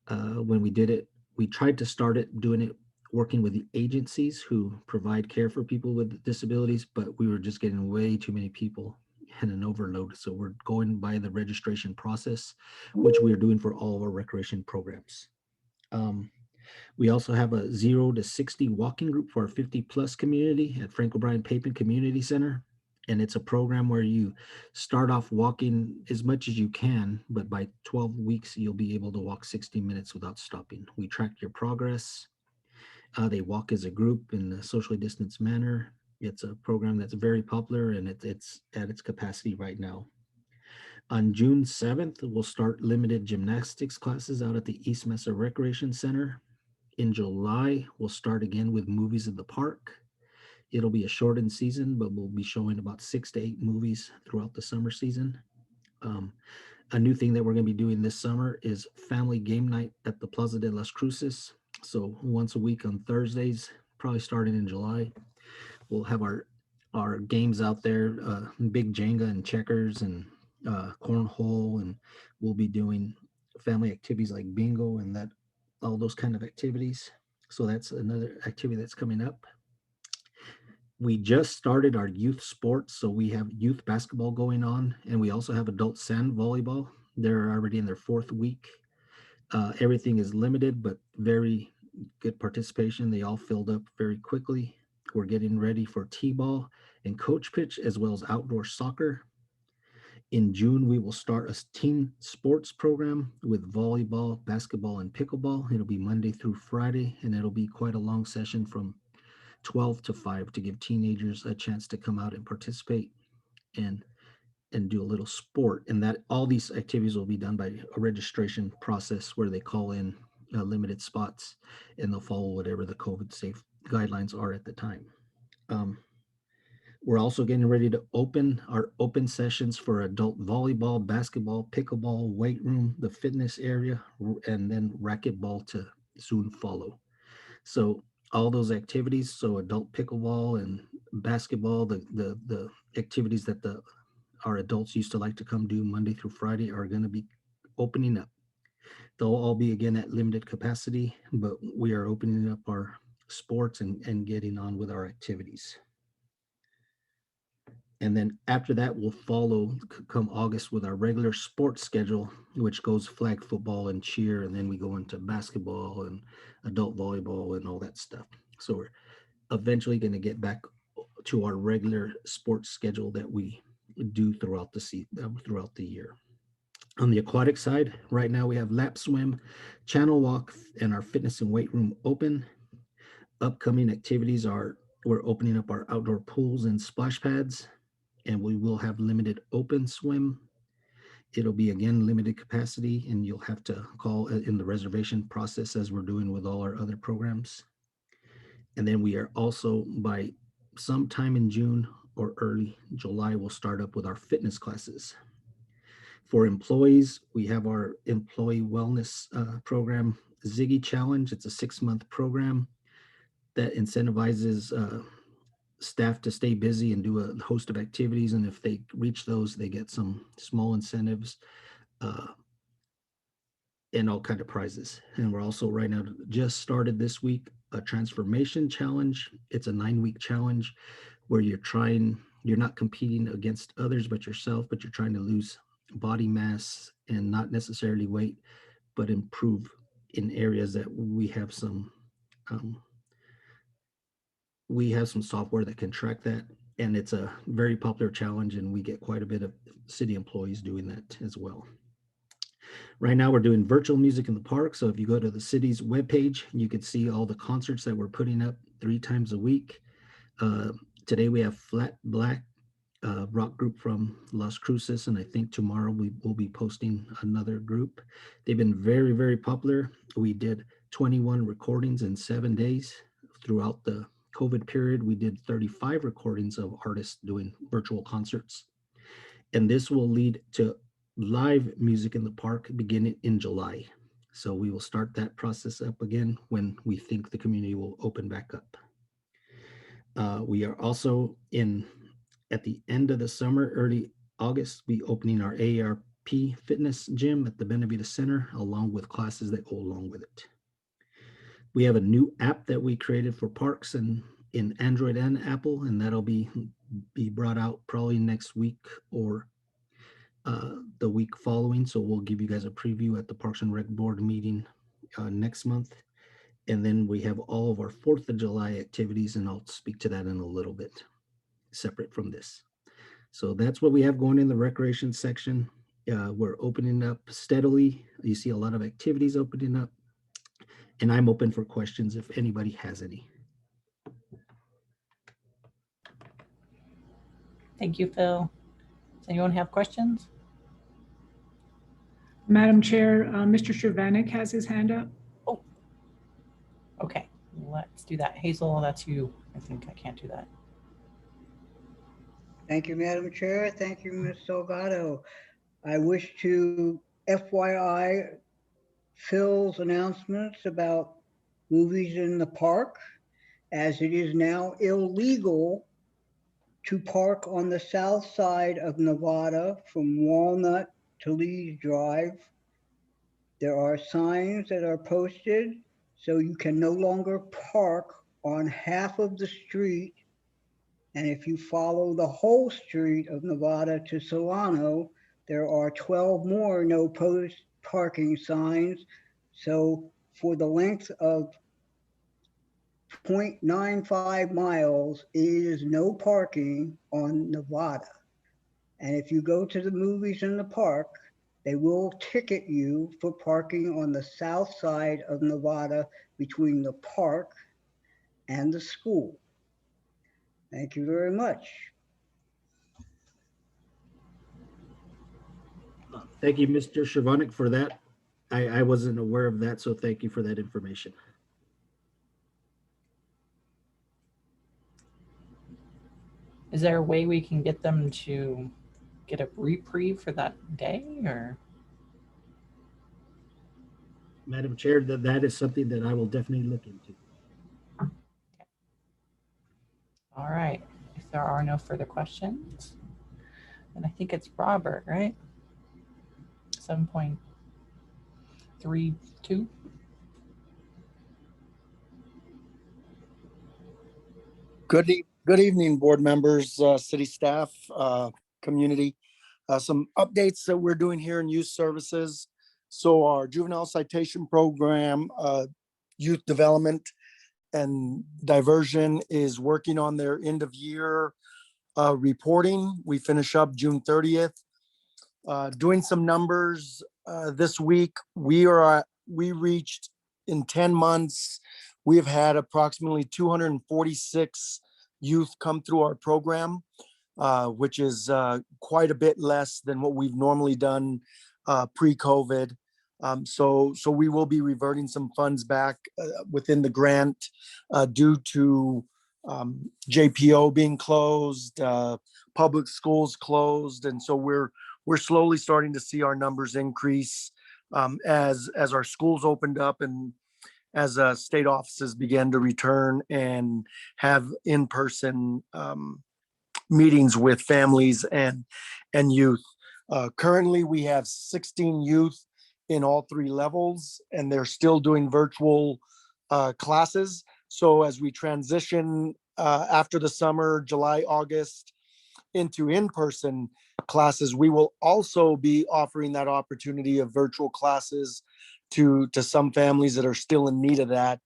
when we did it, we tried to start it doing it working with the agencies who provide care for people with disabilities, but we were just getting way too many people and an overload. So we're going by the registration process, which we're doing for all of our recreation programs. We also have a 0 to 60 walking group for our 50+ community at Frank O'Brien Papin Community Center. And it's a program where you start off walking as much as you can, but by 12 weeks, you'll be able to walk 60 minutes without stopping. We track your progress. They walk as a group in a socially distanced manner. It's a program that's very popular, and it's at its capacity right now. On June 7th, we'll start limited gymnastics classes out at the East Mesa Recreation Center. In July, we'll start again with movies in the park. It'll be a shortened season, but we'll be showing about 6 to 8 movies throughout the summer season. A new thing that we're going to be doing this summer is family game night at the Plaza de las Cruces. So once a week on Thursdays, probably starting in July, we'll have our games out there, big Jenga and checkers and cornhole, and we'll be doing family activities like bingo and all those kind of activities. So that's another activity that's coming up. We just started our youth sports, so we have youth basketball going on, and we also have adult sand volleyball. They're already in their 4th week. Everything is limited, but very good participation. They all filled up very quickly. We're getting ready for T-ball and coach pitch, as well as outdoor soccer. In June, we will start a team sports program with volleyball, basketball, and pickleball. It'll be Monday through Friday, and it'll be quite a long session from 12 to 5 to give teenagers a chance to come out and participate and do a little sport. And that all these activities will be done by a registration process where they call in limited spots, and they'll follow whatever the COVID safe guidelines are at the time. We're also getting ready to open our open sessions for adult volleyball, basketball, pickleball, weight room, the fitness area, and then racquetball to soon follow. So all those activities, so adult pickleball and basketball, the activities that our adults used to like to come do Monday through Friday are going to be opening up. They'll all be again at limited capacity, but we are opening up our sports and getting on with our activities. And then after that, we'll follow come August with our regular sports schedule, which goes flag football and cheer. And then we go into basketball and adult volleyball and all that stuff. So we're eventually going to get back to our regular sports schedule that we do throughout the year. On the aquatic side, right now we have lap swim, channel walk, and our fitness and weight room open. Upcoming activities are we're opening up our outdoor pools and splash pads, and we will have limited open swim. It'll be again limited capacity, and you'll have to call in the reservation process as we're doing with all our other programs. And then we are also by sometime in June or early July, we'll start up with our fitness classes. For employees, we have our employee wellness program, Ziggy Challenge. It's a 6-month program that incentivizes staff to stay busy and do a host of activities. And if they reach those, they get some small incentives and all kind of prizes. And we're also right now just started this week a transformation challenge. It's a 9-week challenge where you're not competing against others but yourself, but you're trying to lose body mass and not necessarily weight, but improve in areas that we have some software that can track that. And it's a very popular challenge, and we get quite a bit of city employees doing that as well. Right now we're doing virtual music in the park. So if you go to the city's webpage, you can see all the concerts that we're putting up 3 times a week. Today we have Flat Black, rock group from Las Cruces, and I think tomorrow we will be posting another group. They've been very, very popular. We did 21 recordings in 7 days. Throughout the COVID period, we did 35 recordings of artists doing virtual concerts. And this will lead to live music in the park beginning in July. So we will start that process up again when we think the community will open back up. We are also at the end of the summer, early August, be opening our AARP fitness gym at the Benavidez Center, along with classes that go along with it. We have a new app that we created for parks and in Android and Apple, and that'll be brought out probably next week or the week following. So we'll give you guys a preview at the Parks and Rec Board meeting next month. And then we have all of our 4th of July activities, and I'll speak to that in a little bit, separate from this. So that's what we have going in the recreation section. We're opening up steadily. You see a lot of activities opening up, and I'm open for questions if anybody has any.
Thank you, Phil. Does anyone have questions?
Madam Chair, Mr. Shervanek has his hand up.
Oh, okay. Let's do that. Hazel, that's you. I think I can't do that.
Thank you, Madam Chair. Thank you, Ms. Salgado. I wish to FYI Phil's announcements about movies in the park, as it is now illegal to park on the south side of Nevada from Walnut to Lee's Drive. There are signs that are posted, so you can no longer park on half of the street. And if you follow the whole street of Nevada to Solano, there are 12 more no post parking signs. So for the length of 0.95 miles, it is no parking on Nevada. And if you go to the movies in the park, they will ticket you for parking on the south side of Nevada between the park and the school. Thank you very much.
Thank you, Mr. Shervanek, for that. I wasn't aware of that, so thank you for that information.
Is there a way we can get them to get a reprieve for that day, or?
Madam Chair, that is something that I will definitely look into.
All right. If there are no further questions, then I think it's Robert, right? 7.32.
Good evening, Good evening, board members, city staff, community. Some updates that we're doing here in youth services. So our juvenile citation program, youth development and diversion is working on their end of year reporting. We finish up June 30th. Doing some numbers this week, we reached in 10 months, we have had approximately 246 youth come through our program, which is quite a bit less than what we've normally done pre-COVID. So we will be reverting some funds back within the grant due to JPO being closed, public schools closed, and so we're slowly starting to see our numbers increase as our schools opened up and as state offices began to return and have in-person meetings with families and youth. Currently, we have 16 youth in all 3 levels, and they're still doing virtual classes. So as we transition after the summer, July, August, into in-person classes, we will also be offering that opportunity of virtual classes to some families that are still in need of that.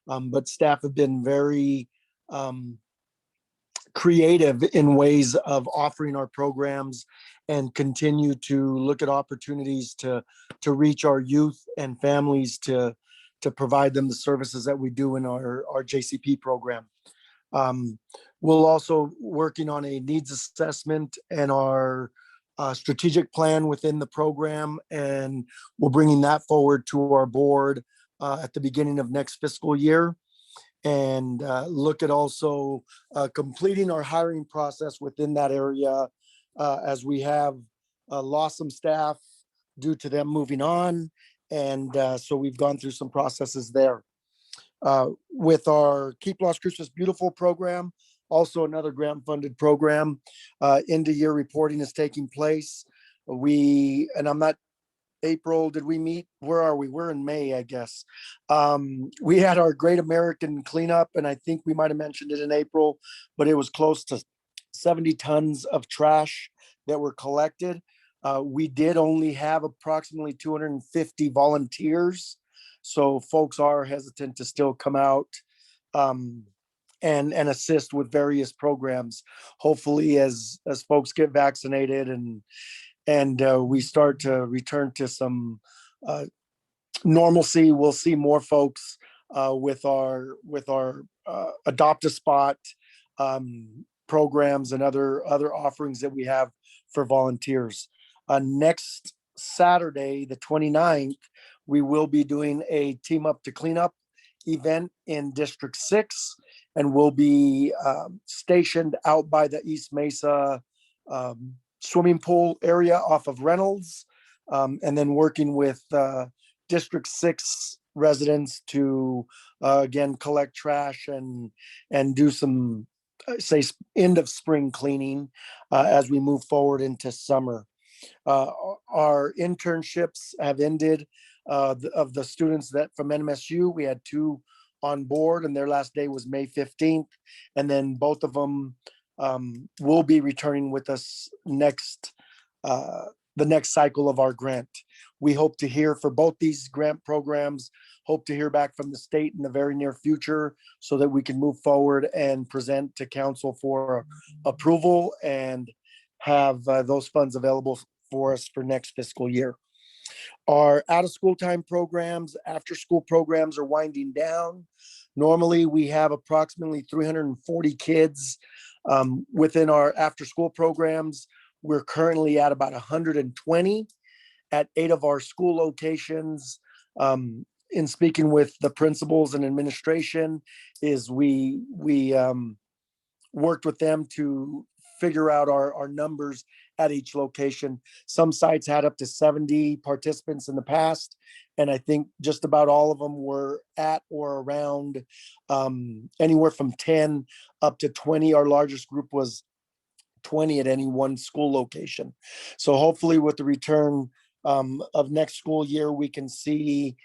But staff have been very creative in ways of offering our programs and continue to look at opportunities to reach our youth and families to provide them the services that we do in our JCP program. We'll also working on a needs assessment and our strategic plan within the program, and we're bringing that forward to our board at the beginning of next fiscal year. And look at also completing our hiring process within that area as we have lost some staff due to them moving on. And so we've gone through some processes there. With our Keep Las Cruces Beautiful program, also another grant funded program, end of year reporting is taking place. And I'm not, April, did we meet? Where are we? We're in May, I guess. We had our Great American Cleanup, and I think we might have mentioned it in April, but it was close to 70 tons of trash that were collected. We did only have approximately 250 volunteers. So folks are hesitant to still come out and assist with various programs. Hopefully as folks get vaccinated and we start to return to some normalcy, we'll see more folks with our Adopt a Spot programs and other offerings that we have for volunteers. Next Saturday, the 29th, we will be doing a Team Up to Clean Up event in District 6, and we'll be stationed out by the East Mesa swimming pool area off of Reynolds, and then working with District 6 residents to again collect trash and do some say end of spring cleaning as we move forward into summer. Our internships have ended. Of the students that from NMSU, we had 2 on board, and their last day was May 15th, and then both of them will be returning with us the next cycle of our grant. We hope to hear for both these grant programs, hope to hear back from the state in the very near future so that we can move forward and present to council for approval and have those funds available for us for next fiscal year. Our out of school time programs, after school programs are winding down. Normally we have approximately 340 kids within our after school programs. We're currently at about 120 at 8 of our school locations. In speaking with the principals and administration, is we worked with them to figure out our numbers at each location. Some sites had up to 70 participants in the past, and I think just about all of them were at or around anywhere from 10 up to 20. Our largest group was 20 at any one school location. So hopefully with the return of next school year, we can see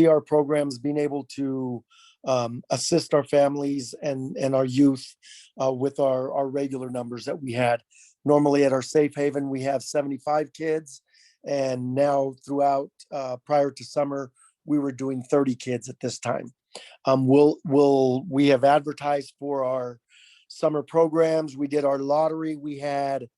our programs being able to assist our families and our youth with our regular numbers that we had. Normally at our safe haven, we have 75 kids. And now throughout, prior to summer, we were doing 30 kids at this time. We have advertised for our summer programs. We did our lottery. We had,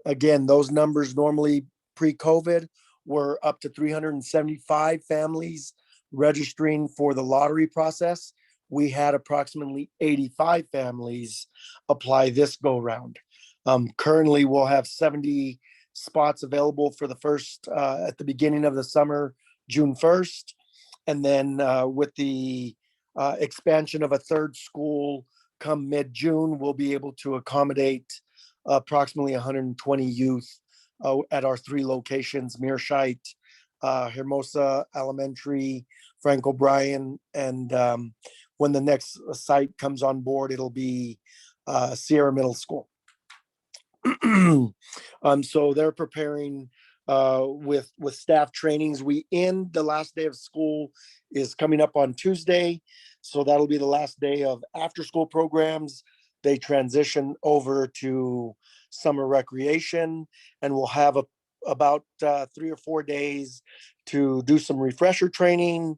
again, those numbers normally pre-COVID were up to 375 families registering for the lottery process. We had approximately 85 families apply this go round. Currently, we'll have 70 spots available for the first, at the beginning of the summer, June 1st. And then with the expansion of a third school come mid-June, we'll be able to accommodate approximately 120 youth at our 3 locations, Mearshite, Hermosa Elementary, Frank O'Brien, and when the next site comes on board, it'll be Sierra Middle School. So they're preparing with staff trainings. We end the last day of school is coming up on Tuesday. So that'll be the last day of after school programs. They transition over to summer recreation, and we'll have about 3 or 4 days to do some refresher training,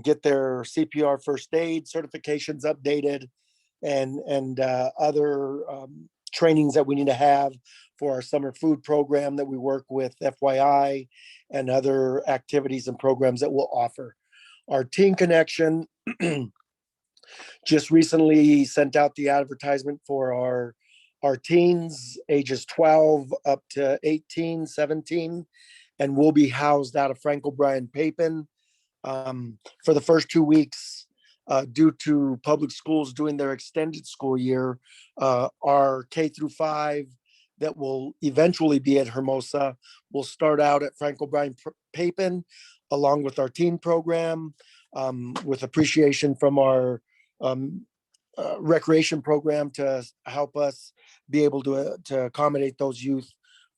get their CPR first aid certifications updated, and other trainings that we need to have for our summer food program that we work with FYI and other activities and programs that we'll offer. Our Teen Connection just recently sent out the advertisement for our teens ages 12 up to 18, 17, and will be housed out of Frank O'Brien Papin for the first 2 weeks. Due to public schools doing their extended school year, our K through 5 that will eventually be at Hermosa will start out at Frank O'Brien Papin, along with our teen program, with appreciation from our recreation program to help us be able to accommodate those youth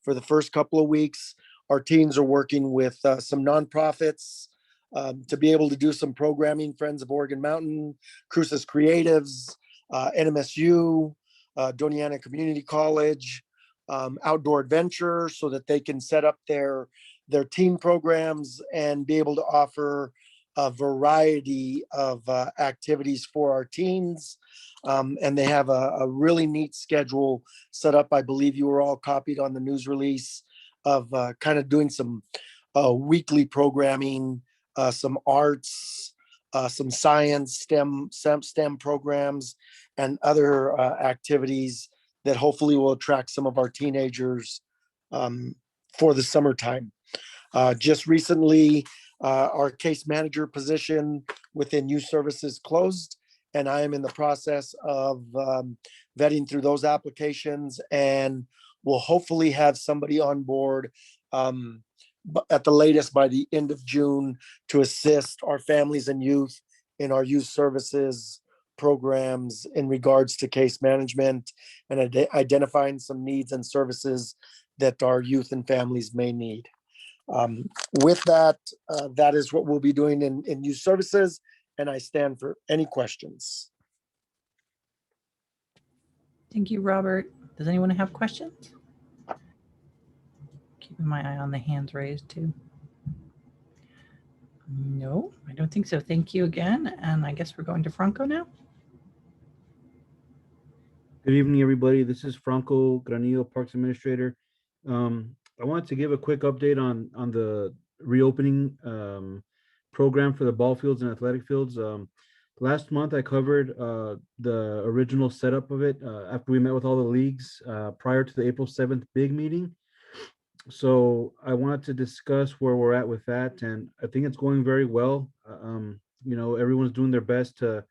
for the first couple of weeks. Our teens are working with some nonprofits to be able to do some programming, Friends of Oregon Mountain, Cruces Creatives, NMSU, Doniana Community College, Outdoor Adventure, so that they can set up their teen programs and be able to offer a variety of activities for our teens. And they have a really neat schedule set up. I believe you were all copied on the news release of kind of doing some weekly programming, some arts, some science, STEM programs, and other activities that hopefully will attract some of our teenagers for the summertime. Just recently, our case manager position within youth services closed, and I am in the process of vetting through those applications, and we'll hopefully have somebody on board at the latest by the end of June to assist our families and youth in our youth services programs in regards to case management and identifying some needs and services that our youth and families may need. With that, that is what we'll be doing in youth services, and I stand for any questions.
Thank you, Robert. Does anyone have questions? Keeping my eye on the hands raised too. No, I don't think so. Thank you again. And I guess we're going to Franco now.
Good evening, everybody. This is Franco Granillo, Parks Administrator. I wanted to give a quick update on the reopening program for the ball fields and athletic fields. Last month, I covered the original setup of it after we met with all the leagues prior to the April 7th big meeting. So I wanted to discuss where we're at with that, and I think it's going very well. Everyone's doing their best to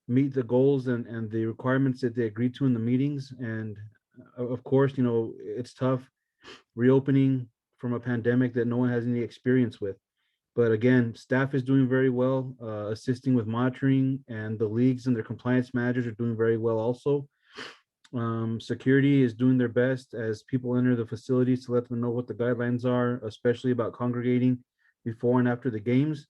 meet the goals and the requirements that they agreed to in the meetings. And of course, it's tough reopening from a pandemic that no one has any experience with. But again, staff is doing very well, assisting with monitoring, and the leagues and their compliance managers are doing very well also. Security is doing their best as people enter the facilities to let them know what the guidelines are, especially about congregating before and after the games.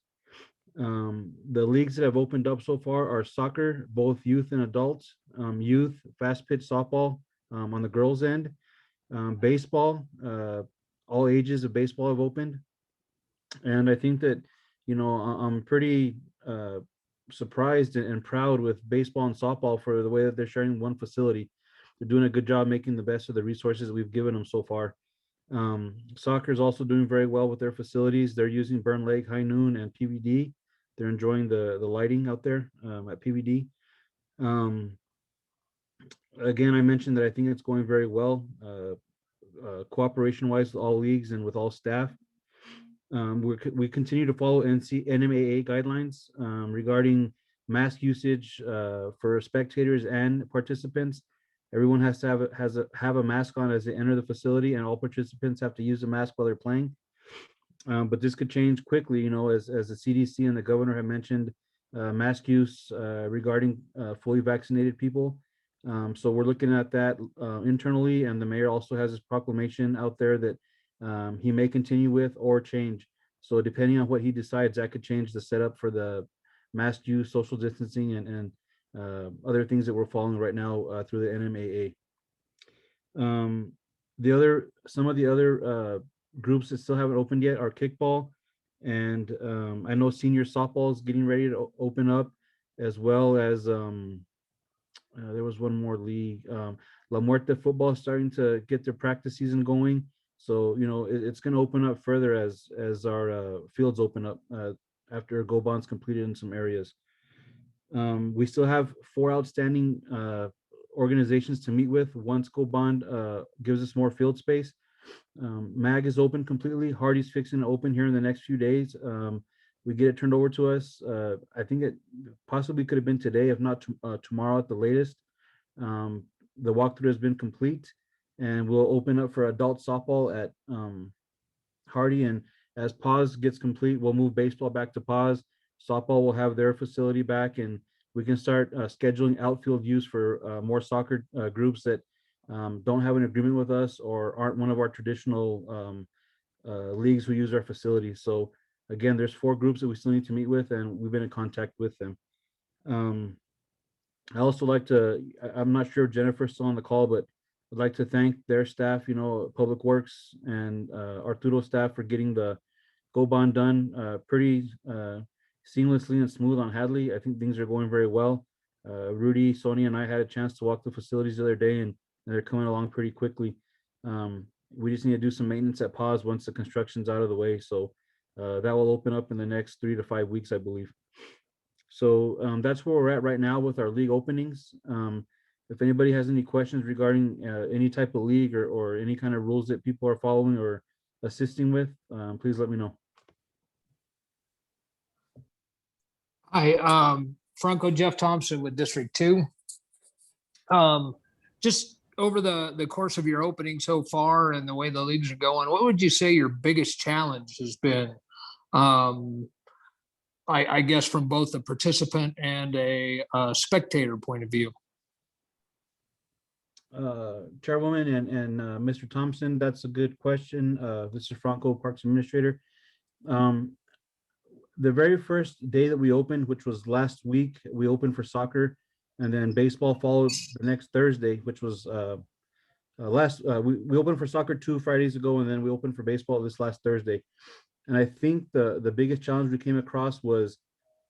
The leagues that have opened up so far are soccer, both youth and adults, youth, fast pitch softball on the girls' end, baseball, all ages of baseball have opened. And I think that, I'm pretty surprised and proud with baseball and softball for the way that they're sharing one facility. They're doing a good job making the best of the resources we've given them so far. Soccer is also doing very well with their facilities. They're using Burn Lake, High Noon, and PVD. They're enjoying the lighting out there at PVD. Again, I mentioned that I think it's going very well, cooperation-wise with all leagues and with all staff. We continue to follow NMAA guidelines regarding mask usage for spectators and participants. Everyone has to have a mask on as they enter the facility, and all participants have to use a mask while they're playing. But this could change quickly, as the CDC and the governor have mentioned mask use regarding fully vaccinated people. So we're looking at that internally, and the mayor also has his proclamation out there that he may continue with or change. So depending on what he decides, that could change the setup for the mask use, social distancing, and other things that we're following right now through the NMAA. Some of the other groups that still haven't opened yet are kickball, and I know senior softball is getting ready to open up, as well as there was one more league. La Muerte football is starting to get their practice season going. So, it's going to open up further as our fields open up after Go Bond's completed in some areas. We still have 4 outstanding organizations to meet with once Go Bond gives us more field space. MAG is open completely. Hardy's fixing to open here in the next few days. We get it turned over to us. I think it possibly could have been today, if not tomorrow at the latest. The walkthrough has been complete, and we'll open up for adult softball at Hardy. And as Paz gets complete, we'll move baseball back to Paz. Softball will have their facility back, and we can start scheduling outfield use for more soccer groups that don't have an agreement with us or aren't one of our traditional leagues who use our facility. So again, there's 4 groups that we still need to meet with, and we've been in contact with them. I also like to, I'm not sure if Jennifer's still on the call, but I'd like to thank their staff, Public Works and Arturo staff for getting the Go Bond done pretty seamlessly and smooth on Hadley. I think things are going very well. Rudy, Sonia, and I had a chance to walk the facilities the other day, and they're coming along pretty quickly. We just need to do some maintenance at Pause once the construction's out of the way. So that will open up in the next 3 to 5 weeks, I believe. So that's where we're at right now with our league openings. If anybody has any questions regarding any type of league or any kind of rules that people are following or assisting with, please let me know.
Hi, Franco Jeff Thompson with District 2. Just over the course of your opening so far and the way the leagues are going, what would you say your biggest challenge has been? I guess from both a participant and a spectator point of view.
Chairwoman and Mr. Thompson, that's a good question. This is Franco, Parks Administrator. The very first day that we opened, which was last week, we opened for soccer, and then baseball followed the next Thursday, which was we opened for soccer 2 Fridays ago, and then we opened for baseball this last Thursday. And I think the biggest challenge we came across was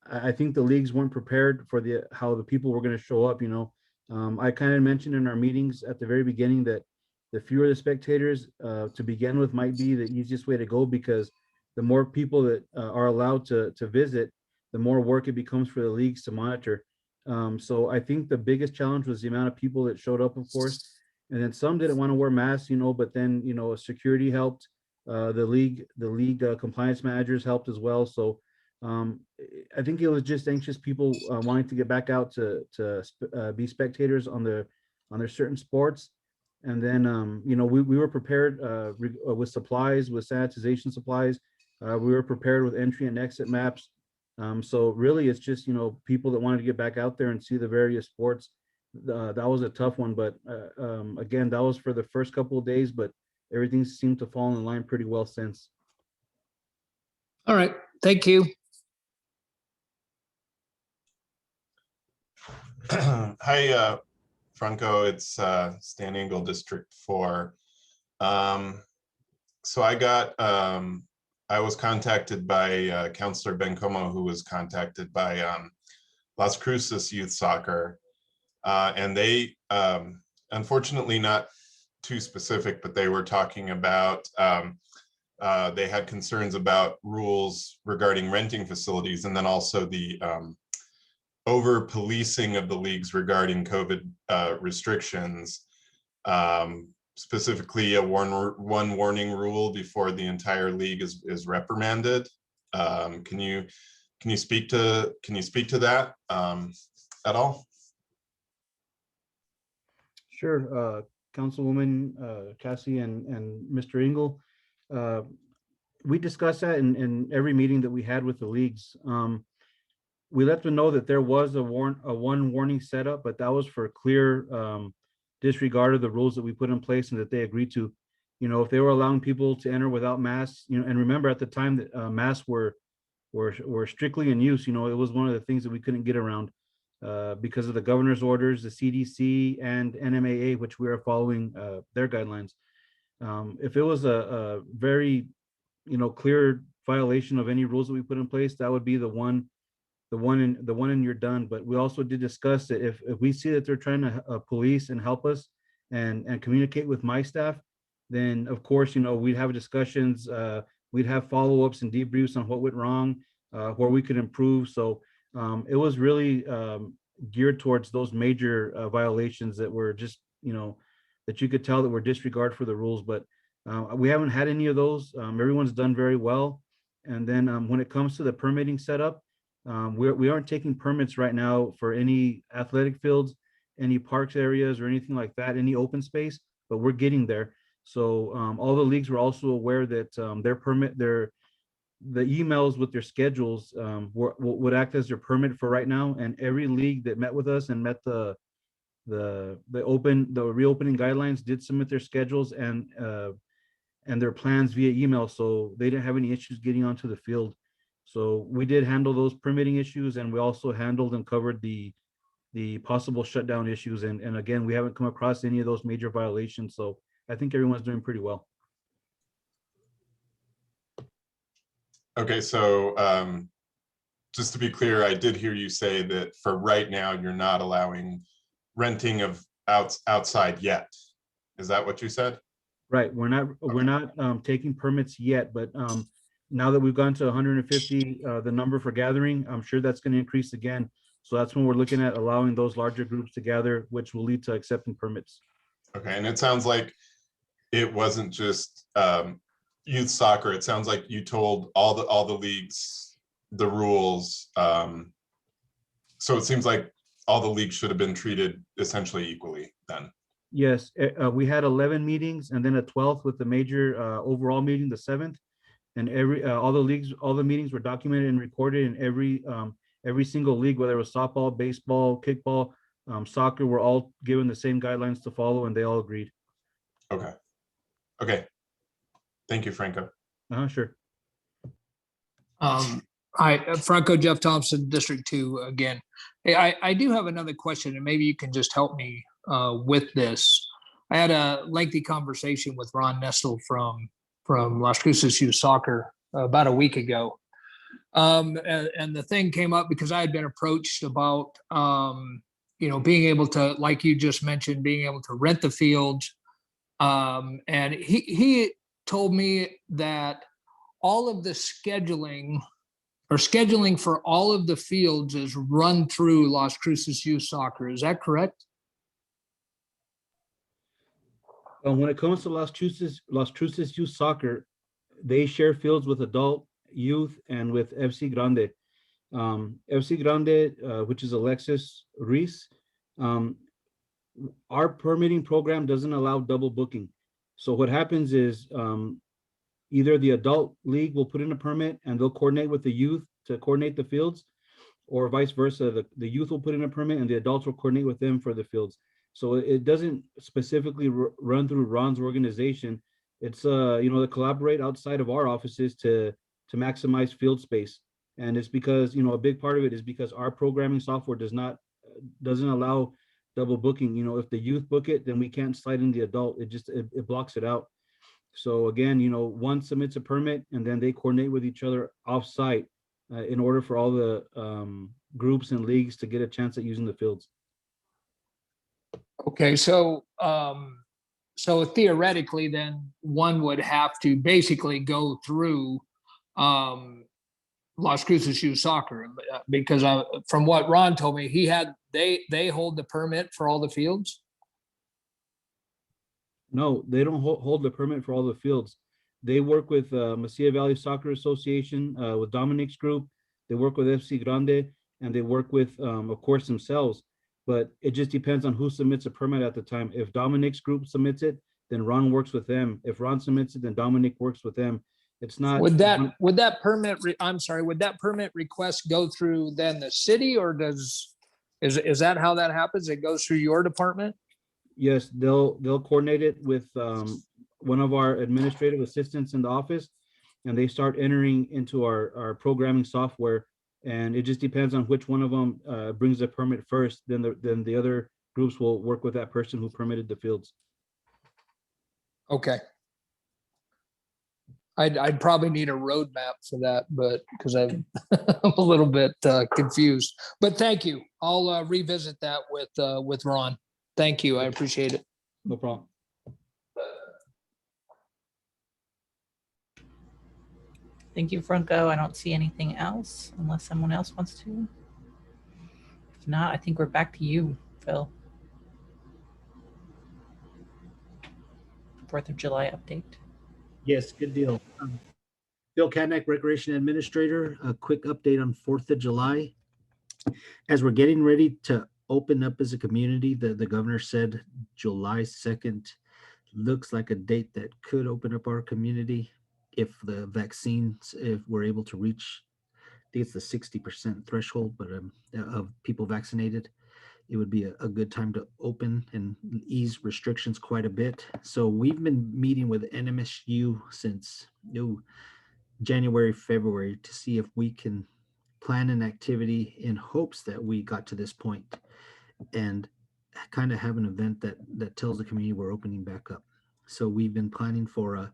I think the leagues weren't prepared for how the people were going to show up. I kind of mentioned in our meetings at the very beginning that the fewer the spectators to begin with might be the easiest way to go, because the more people that are allowed to visit, the more work it becomes for the leagues to monitor. So I think the biggest challenge was the amount of people that showed up, of course, and then some didn't want to wear masks, but then security helped. The league compliance managers helped as well. So I think it was just anxious people wanting to get back out to be spectators on their certain sports. And then we were prepared with supplies, with sanitization supplies. We were prepared with entry and exit maps. So really, it's just people that wanted to get back out there and see the various sports. That was a tough one, but again, that was for the first couple of days, but everything seemed to fall in line pretty well since.
All right, thank you.
Hi, Franco. It's Stan Engel, District 4. So I was contacted by Councillor Bencomo, who was contacted by Las Cruces Youth Soccer. And they, unfortunately not too specific, but they were talking about, they had concerns about rules regarding renting facilities, and then also the over policing of the leagues regarding COVID restrictions, specifically a one warning rule before the entire league is reprimanded. Can you speak to that at all?
Sure, Councilwoman Cassie and Mr. Engel. We discussed that in every meeting that we had with the leagues. We let them know that there was a one warning setup, but that was for clear disregard of the rules that we put in place and that they agreed to. You know, if they were allowing people to enter without masks, you know, and remember at the time that masks were strictly in use, you know, it was one of the things that we couldn't get around because of the governor's orders, the CDC and NMAA, which we are following their guidelines. If it was a very, you know, clear violation of any rules that we put in place, that would be the one and you're done. But we also did discuss that if we see that they're trying to police and help us and communicate with my staff, then of course, you know, we'd have discussions, we'd have follow-ups and debriefs on what went wrong, where we could improve. So it was really geared towards those major violations that were just, you know, that you could tell that were disregard for the rules. But we haven't had any of those. Everyone's done very well. And then when it comes to the permitting setup, we aren't taking permits right now for any athletic fields, any parks areas or anything like that, any open space, but we're getting there. So all the leagues were also aware that the emails with their schedules would act as their permit for right now. And every league that met with us and met the reopening guidelines did submit their schedules and their plans via email. So they didn't have any issues getting onto the field. So we did handle those permitting issues, and we also handled and covered the possible shutdown issues. And again, we haven't come across any of those major violations. So I think everyone's doing pretty well.
Okay, so just to be clear, I did hear you say that for right now, you're not allowing renting of outside yet. Is that what you said?
Right. We're not taking permits yet, but now that we've gone to 150, the number for gathering, I'm sure that's going to increase again. So that's when we're looking at allowing those larger groups to gather, which will lead to accepting permits.
Okay, and it sounds like it wasn't just youth soccer. It sounds like you told all the leagues the rules. So it seems like all the leagues should have been treated essentially equally then.
Yes, we had 11 meetings and then a 12th with the major overall meeting, the 7th. And all the meetings were documented and recorded in every single league, whether it was softball, baseball, kickball, soccer, were all given the same guidelines to follow, and they all agreed.
Okay. Okay. Thank you, Franco.
Sure.
Hi, Franco, Jeff Thompson, District 2 again. Hey, I do have another question, and maybe you can just help me with this. I had a lengthy conversation with Ron Nestle from Las Cruces Youth Soccer about a week ago. And the thing came up because I had been approached about, you know, being able to, like you just mentioned, being able to rent the fields. And he told me that all of the scheduling for all of the fields is run through Las Cruces Youth Soccer. Is that correct?
When it comes to Las Cruces Youth Soccer, they share fields with adult, youth, and with FC Grande. FC Grande, which is Alexis Reese, our permitting program doesn't allow double booking. So what happens is either the adult league will put in a permit and they'll coordinate with the youth to coordinate the fields, or vice versa. The youth will put in a permit and the adults will coordinate with them for the fields. So it doesn't specifically run through Ron's organization. It's you know, they collaborate outside of our offices to maximize field space. And it's because, you know, a big part of it is because our programming software does not doesn't allow double booking. You know, if the youth book it, then we can't slide in the adult. It blocks it out. So again, you know, one submits a permit and then they coordinate with each other off-site in order for all the groups and leagues to get a chance at using the fields.
Okay, so so theoretically, then one would have to basically go through Las Cruces Youth Soccer because from what Ron told me, they hold the permit for all the fields.
No, they don't hold the permit for all the fields. They work with Mesilla Valley Soccer Association, with Dominic's group. They work with FC Grande, and they work with, of course, themselves. But it just depends on who submits a permit at the time. If Dominic's group submits it, then Ron works with them. If Ron submits it, then Dominic works with them. It's not.
Would that permit? I'm sorry. Would that permit request go through then the city, or is that how that happens? It goes through your department?
Yes, they'll coordinate it with one of our administrative assistants in the office, and they start entering into our programming software. And it just depends on which one of them brings the permit first. Then the other groups will work with that person who permitted the fields.
Okay. I'd probably need a roadmap for that, but because I'm a little bit confused. But thank you. I'll revisit that with Ron. Thank you. I appreciate it.
No problem.
Thank you, Franco. I don't see anything else unless someone else wants to. If not, I think we're back to you, Phil. 4th of July update.
Yes, good deal. Bill Katnack, Recreation Administrator. A quick update on 4th of July. As we're getting ready to open up as a community, the governor said July 2nd looks like a date that could open up our community if the vaccines, if we're able to reach, I think it's the 60% threshold, but of people vaccinated, it would be a good time to open and ease restrictions quite a bit. So we've been meeting with NMSU since January, February to see if we can plan an activity in hopes that we got to this point and kind of have an event that tells the community we're opening back up. So we've been planning for a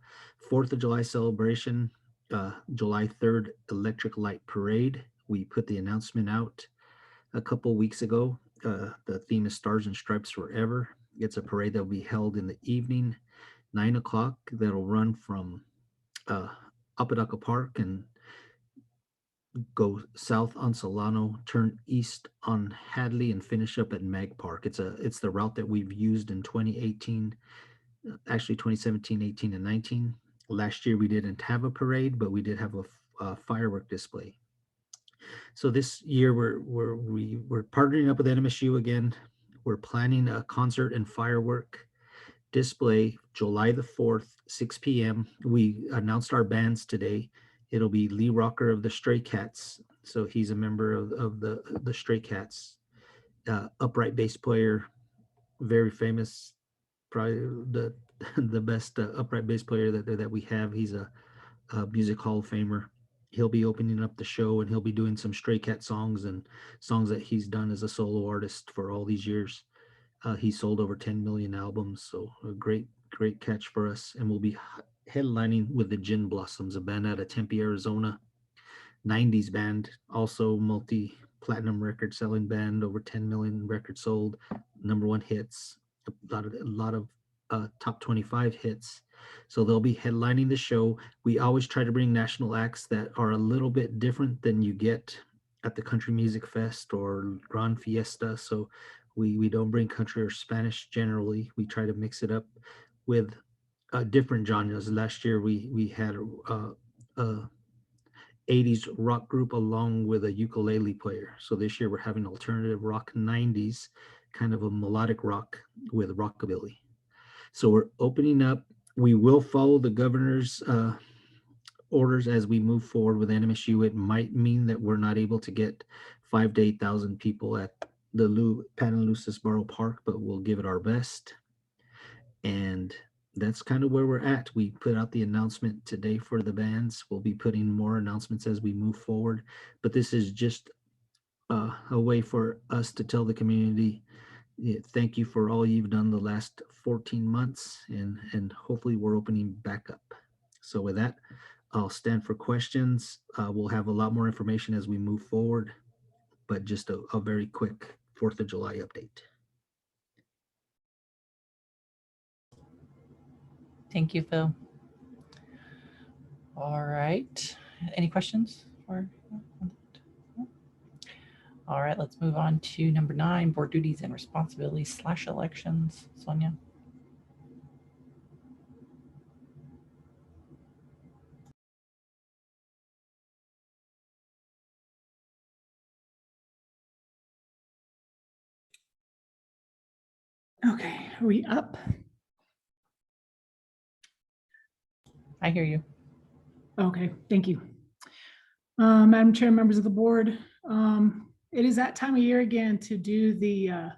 4th of July celebration, July 3rd electric light parade. We put the announcement out a couple weeks ago. The theme is Stars and Stripes Forever. It's a parade that will be held in the evening, 9 o'clock. That'll run from Apodaca Park and go south on Solano, turn east on Hadley, and finish up at Mag Park. It's the route that we've used in 2018, actually 2017, 18, and 19. Last year we didn't have a parade, but we did have a firework display. So this year we're partnering up with NMSU again. We're planning a concert and firework display July the 4th, 6 p.m. We announced our bands today. It'll be Lee Rocker of the Stray Cats. So he's a member of the Stray Cats. Upright bass player, very famous, probably the best upright bass player that we have. He's a Music Hall of Famer. He'll be opening up the show, and he'll be doing some Stray Cat songs and songs that he's done as a solo artist for all these years. He sold over 10 million albums, so a great catch for us. And we'll be headlining with the Gin Blossoms, a band out of Tempe, Arizona, 90s band, also multi-platinum record selling band, over 10 million records sold, #1 hits, a lot of top 25 hits. So they'll be headlining the show. We always try to bring national acts that are a little bit different than you get at the Country Music Fest or Gran Fiesta. So we don't bring country or Spanish generally. We try to mix it up with different genres. Last year we had a 80s rock group along with a ukulele player. So this year we're having alternative rock 90s, kind of a melodic rock with rockabilly. So we're opening up. We will follow the governor's orders as we move forward with NMSU. It might mean that we're not able to get 5,000 to 8,000 people at the Pantaluces Borough Park, but we'll give it our best. And that's kind of where we're at. We put out the announcement today for the bands. We'll be putting more announcements as we move forward, but this is just a way for us to tell the community, thank you for all you've done the last 14 months, and hopefully we're opening back up. So with that, I'll stand for questions. We'll have a lot more information as we move forward, but just a very quick 4th of July update.
Thank you, Phil. All right. Any questions? All right, let's move on to number 9, board duties and responsibilities / elections. Sonia.
Okay, are we up?
I hear you.
Okay, thank you. Madam Chair, members of the board, it is that time of year again to do the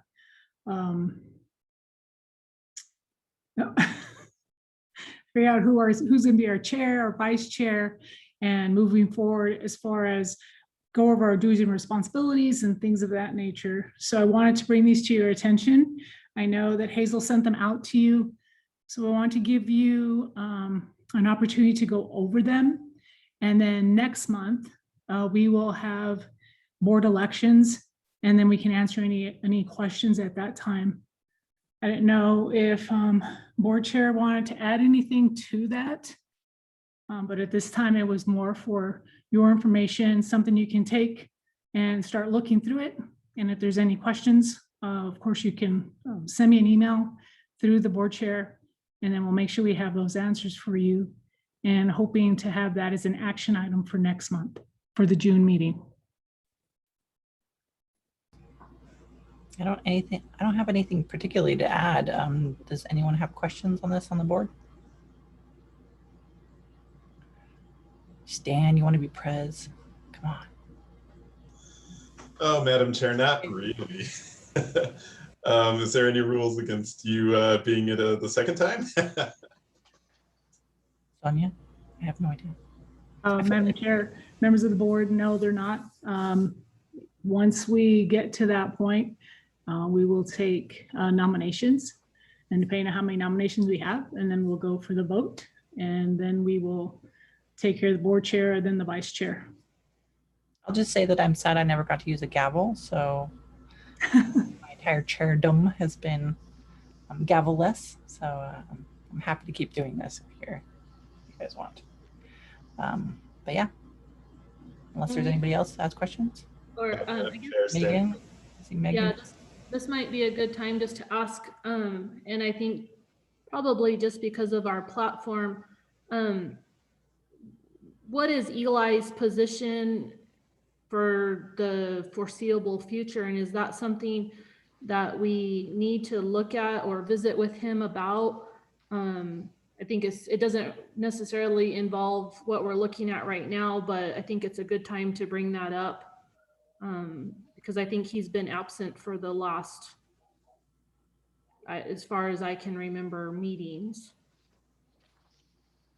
figure out who's going to be our chair or vice chair, and moving forward as far as go over our duties and responsibilities and things of that nature. So I wanted to bring these to your attention. I know that Hazel sent them out to you, so I want to give you an opportunity to go over them. And then next month, we will have board elections, and then we can answer any questions at that time. I didn't know if board chair wanted to add anything to that, but at this time it was more for your information, something you can take and start looking through it. And if there's any questions, of course you can send me an email through the board chair, and then we'll make sure we have those answers for you, and hoping to have that as an action item for next month for the June meeting.
I don't have anything particularly to add. Does anyone have questions on this on the board? Stan, you want to be prez? Come on.
Oh, Madam Chair, not really. Is there any rules against you being it the second time?
Sonia, I have no idea.
Madam Chair, members of the board, no, they're not. Once we get to that point, we will take nominations, and depending on how many nominations we have, and then we'll go for the vote, and then we will take care of the board chair and then the vice chair.
I'll just say that I'm sad I never got to use a gavel, so my entire chairdom has been gavel-less. So I'm happy to keep doing this if you guys want. But yeah, unless there's anybody else that has questions.
Or
Megan.
Yeah, this might be a good time just to ask, and I think probably just because of our platform, what is Eli's position for the foreseeable future? And is that something that we need to look at or visit with him about? I think it doesn't necessarily involve what we're looking at right now, but I think it's a good time to bring that up, because I think he's been absent for the last, as far as I can remember, meetings.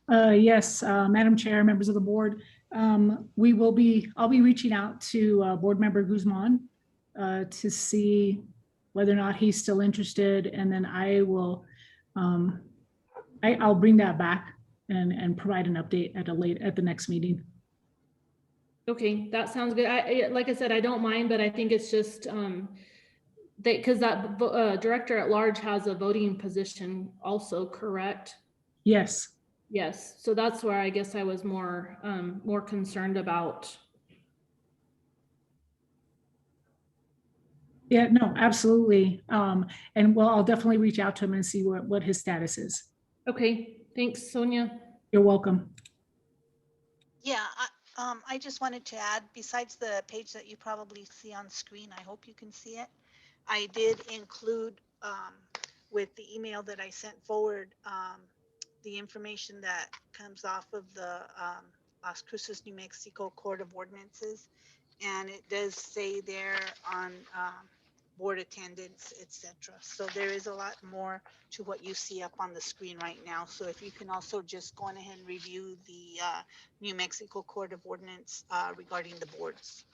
Yes, Madam Chair, members of the board, I'll be reaching out to Board Member Guzman to see whether or not he's still interested, and then I will I'll bring that back and provide an update at the next meeting.
Okay, that sounds good. Like I said, I don't mind, but I think it's just because that director at large has a voting position also, correct?
Yes.
Yes, so that's where I guess I was more concerned about.
Yeah, no, absolutely. And well, I'll definitely reach out to him and see what his status is.
Okay, thanks, Sonia.
You're welcome.
Yeah, I just wanted to add, besides the page that you probably see on screen, I hope you can see it. I did include with the email that I sent forward the information that comes off of the Las Cruces, New Mexico Court of Ordinances. And it does say there on board attendance, etc. So there is a lot more to what you see up on the screen right now. So if you can also just go on ahead and review the New Mexico Court of Ordinance regarding the boards.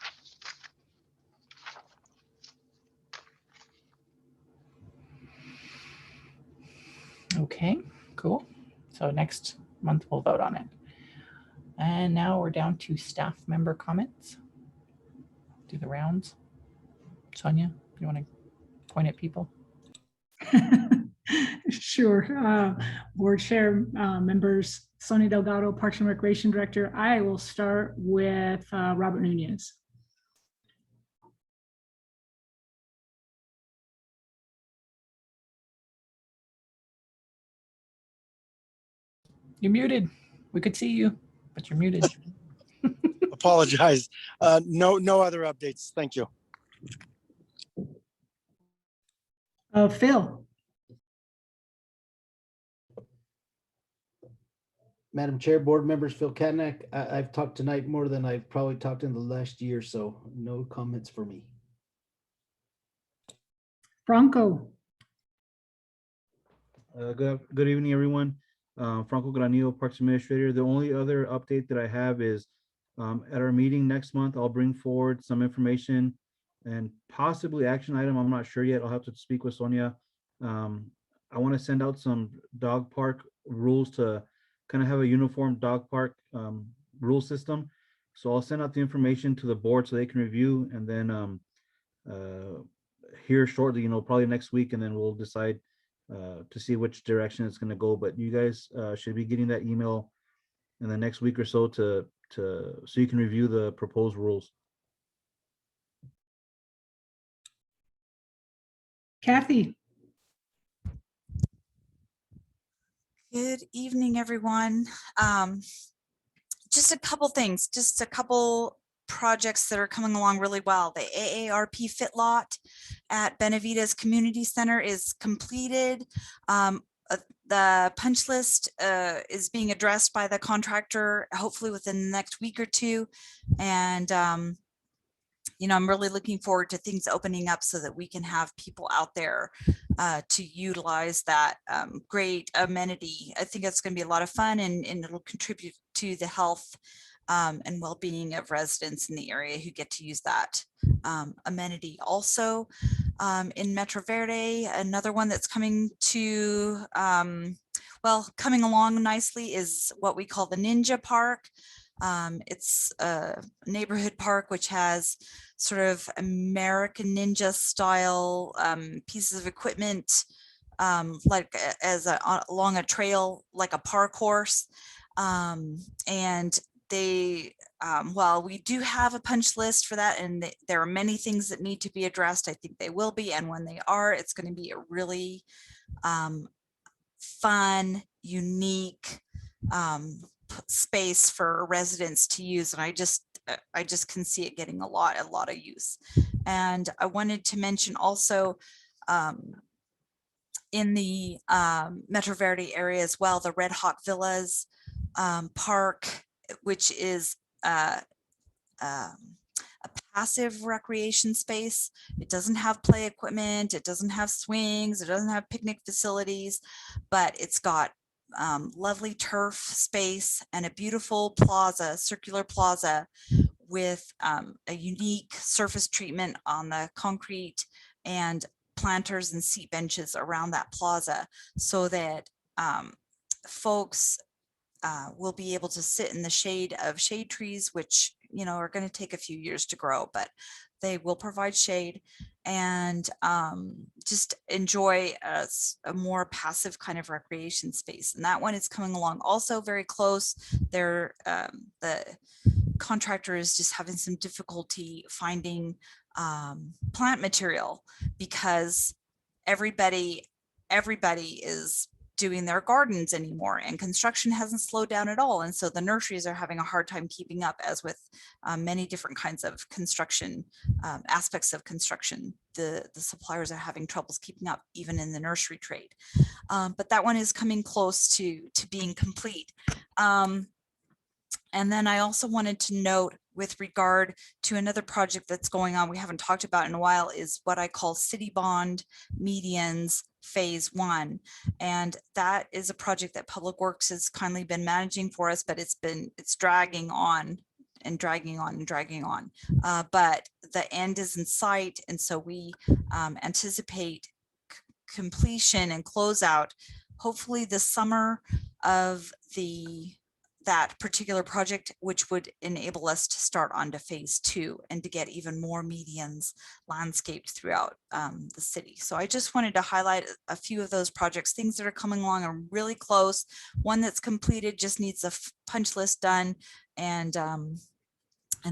Okay, cool. So next month we'll vote on it. And now we're down to staff member comments. Do the rounds. Sonia, you want to point at people?
Sure. Board Chair, members, Sonia Delgado, Parks and Recreation Director. I will start with Robert Nunez.
You're muted. We could see you, but you're muted.
Apologize. No other updates. Thank you.
Phil.
Madam Chair, board members, Phil Katnack. I've talked tonight more than I've probably talked in the last year, so no comments for me.
Franco.
Good evening, everyone. Franco Granillo, Parks Administrator. The only other update that I have is at our meeting next month, I'll bring forward some information and possibly action item. I'm not sure yet. I'll have to speak with Sonia. I want to send out some dog park rules to kind of have a uniform dog park rule system. So I'll send out the information to the board so they can review, and then here shortly, probably next week, and then we'll decide to see which direction it's going to go. But you guys should be getting that email in the next week or so so you can review the proposed rules.
Kathy.
Good evening, everyone. Just a couple things, just a couple projects that are coming along really well. The AARP Fit Lot at Benavidez Community Center is completed. The punch list is being addressed by the contractor, hopefully within the next week or two. And I'm really looking forward to things opening up so that we can have people out there to utilize that great amenity. I think it's going to be a lot of fun, and it'll contribute to the health and well-being of residents in the area who get to use that amenity. Also, in Metro Verde, another one that's coming to, coming along nicely is what we call the Ninja Park. It's a neighborhood park which has sort of American Ninja style pieces of equipment, like along a trail, like a park course. And they, while we do have a punch list for that, and there are many things that need to be addressed, I think they will be. And when they are, it's going to be a really fun, unique space for residents to use. And I just can see it getting a lot of use. And I wanted to mention also in the Metro Verde area as well, the Red Hawk Villas Park, which is a passive recreation space. It doesn't have play equipment, it doesn't have swings, it doesn't have picnic facilities, but it's got lovely turf space and a beautiful plaza, circular plaza with a unique surface treatment on the concrete and planters and seat benches around that plaza, so that folks will be able to sit in the shade of shade trees, which are going to take a few years to grow, but they will provide shade, and just enjoy a more passive kind of recreation space. And that one is coming along also very close. The contractor is just having some difficulty finding plant material because everybody is doing their gardens anymore, and construction hasn't slowed down at all. And so the nurseries are having a hard time keeping up, as with many different kinds of construction aspects of construction. The suppliers are having troubles keeping up, even in the nursery trade. But that one is coming close to being complete. And then I also wanted to note, with regard to another project that's going on, we haven't talked about in a while, is what I call City Bond Medians Phase 1. And that is a project that Public Works has kindly been managing for us, but it's dragging on and dragging on and dragging on. But the end is in sight. And so we anticipate completion and closeout hopefully the summer of that particular project, which would enable us to start on to phase 2 and to get even more medians landscaped throughout the city. So I just wanted to highlight a few of those projects, things that are coming along are really close. One that's completed just needs a punch list done, and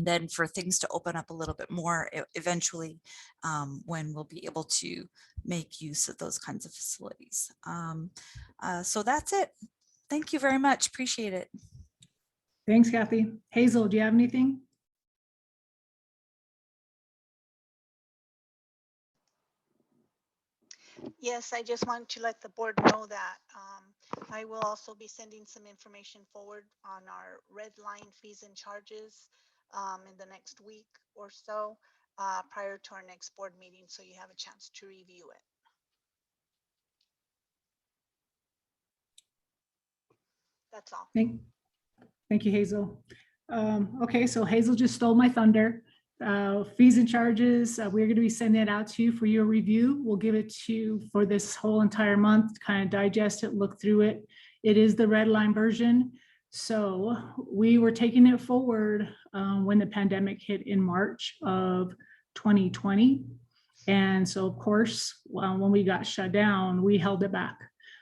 then for things to open up a little bit more eventually, when we'll be able to make use of those kinds of facilities. So that's it. Thank you very much. Appreciate it.
Thanks, Kathy. Hazel, do you have anything?
Yes, I just wanted to let the board know that I will also be sending some information forward on our red line fees and charges in the next week or so prior to our next board meeting, so you have a chance to review it. That's all.
Thank you, Hazel. Okay, so Hazel just stole my thunder. Fees and charges, we're going to be sending it out to you for your review. We'll give it to you for this whole entire month, kind of digest it, look through it. It is the red line version. So we were taking it forward when the pandemic hit in March of 2020. And so of course, when we got shut down, we held it back.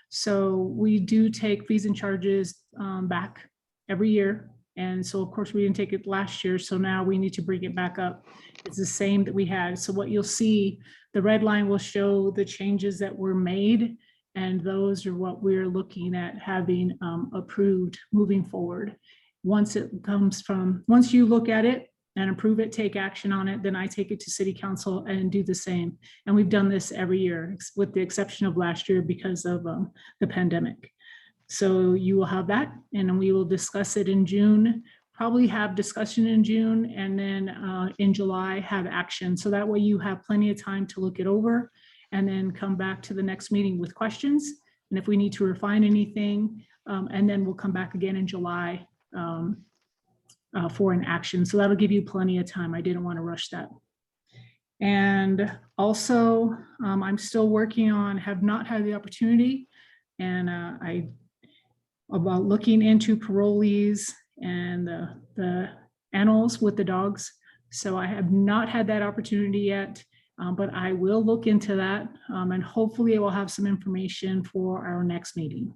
So we do take fees and charges back every year. And so of course we didn't take it last year. So now we need to bring it back up. It's the same that we had. So what you'll see, the red line will show the changes that were made. And those are what we're looking at having approved moving forward. Once you look at it and approve it, take action on it, then I take it to City Council and do the same. And we've done this every year with the exception of last year because of the pandemic. So you will have that, and we will discuss it in June, probably have discussion in June, and then in July have action. So that way you have plenty of time to look it over and then come back to the next meeting with questions. And if we need to refine anything, and then we'll come back again in July for an action. So that'll give you plenty of time. I didn't want to rush that. And also, I'm still working on, have not had the opportunity, and about looking into parolees and the animals with the dogs. So I have not had that opportunity yet, but I will look into that, and hopefully I will have some information for our next meeting.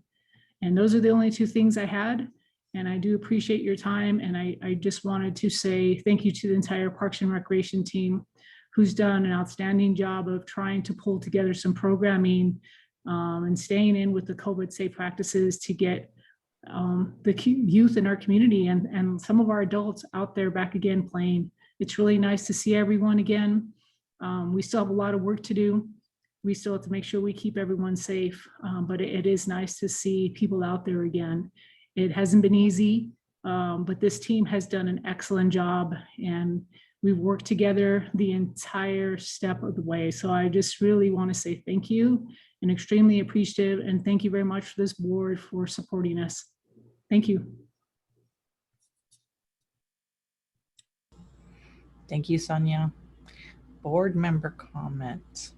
And those are the only two things I had. And I do appreciate your time. And I just wanted to say thank you to the entire Parks and Recreation team, who's done an outstanding job of trying to pull together some programming and staying in with the COVID safe practices to get the youth in our community and some of our adults out there back again playing. It's really nice to see everyone again. We still have a lot of work to do. We still have to make sure we keep everyone safe, but it is nice to see people out there again. It hasn't been easy, but this team has done an excellent job, and we've worked together the entire step of the way. So I just really want to say thank you and extremely appreciative. And thank you very much for this board for supporting us. Thank you.
Thank you, Sonia. Board member comments.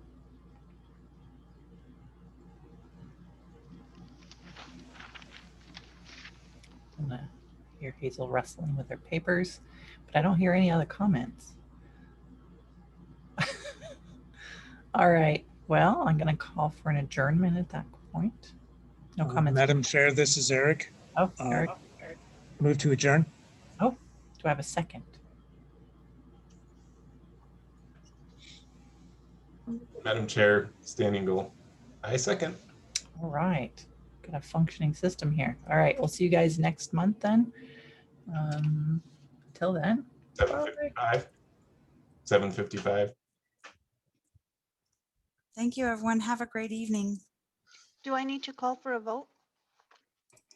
I'm gonna hear Hazel wrestling with her papers, but I don't hear any other comments. All right, well, I'm gonna call for an adjournment at that point. No comments.
Madam Chair, this is Eric.
Oh, Eric.
Move to adjourn.
Oh, do I have a second?
Madam Chair, standing goal. I second.
All right, got a functioning system here. All right, we'll see you guys next month then. Until then.
7:55. 7:55.
Thank you, everyone. Have a great evening.
Do I need to call for a vote?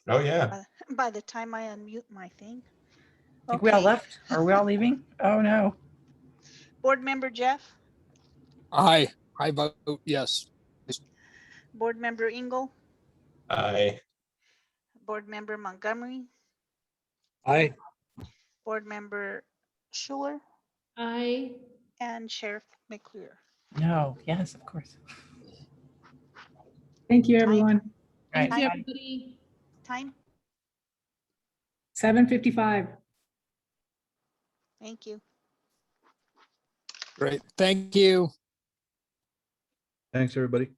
Oh, yeah.
By the time I unmute my thing.
I think we all left. Are we all leaving? Oh, no.
Board Member Jeff?
Aye, I vote yes.
Board Member Engel?
Aye.
Board Member Montgomery?
Aye.
Board Member Schuler?
Aye.
And Sheriff McClure?
No, yes, of course.
Thank you, everyone.
right.
Thank you,
Time.
everybody.
Time.
7:55.
Thank you.
Great. Thank you.
Thanks, everybody.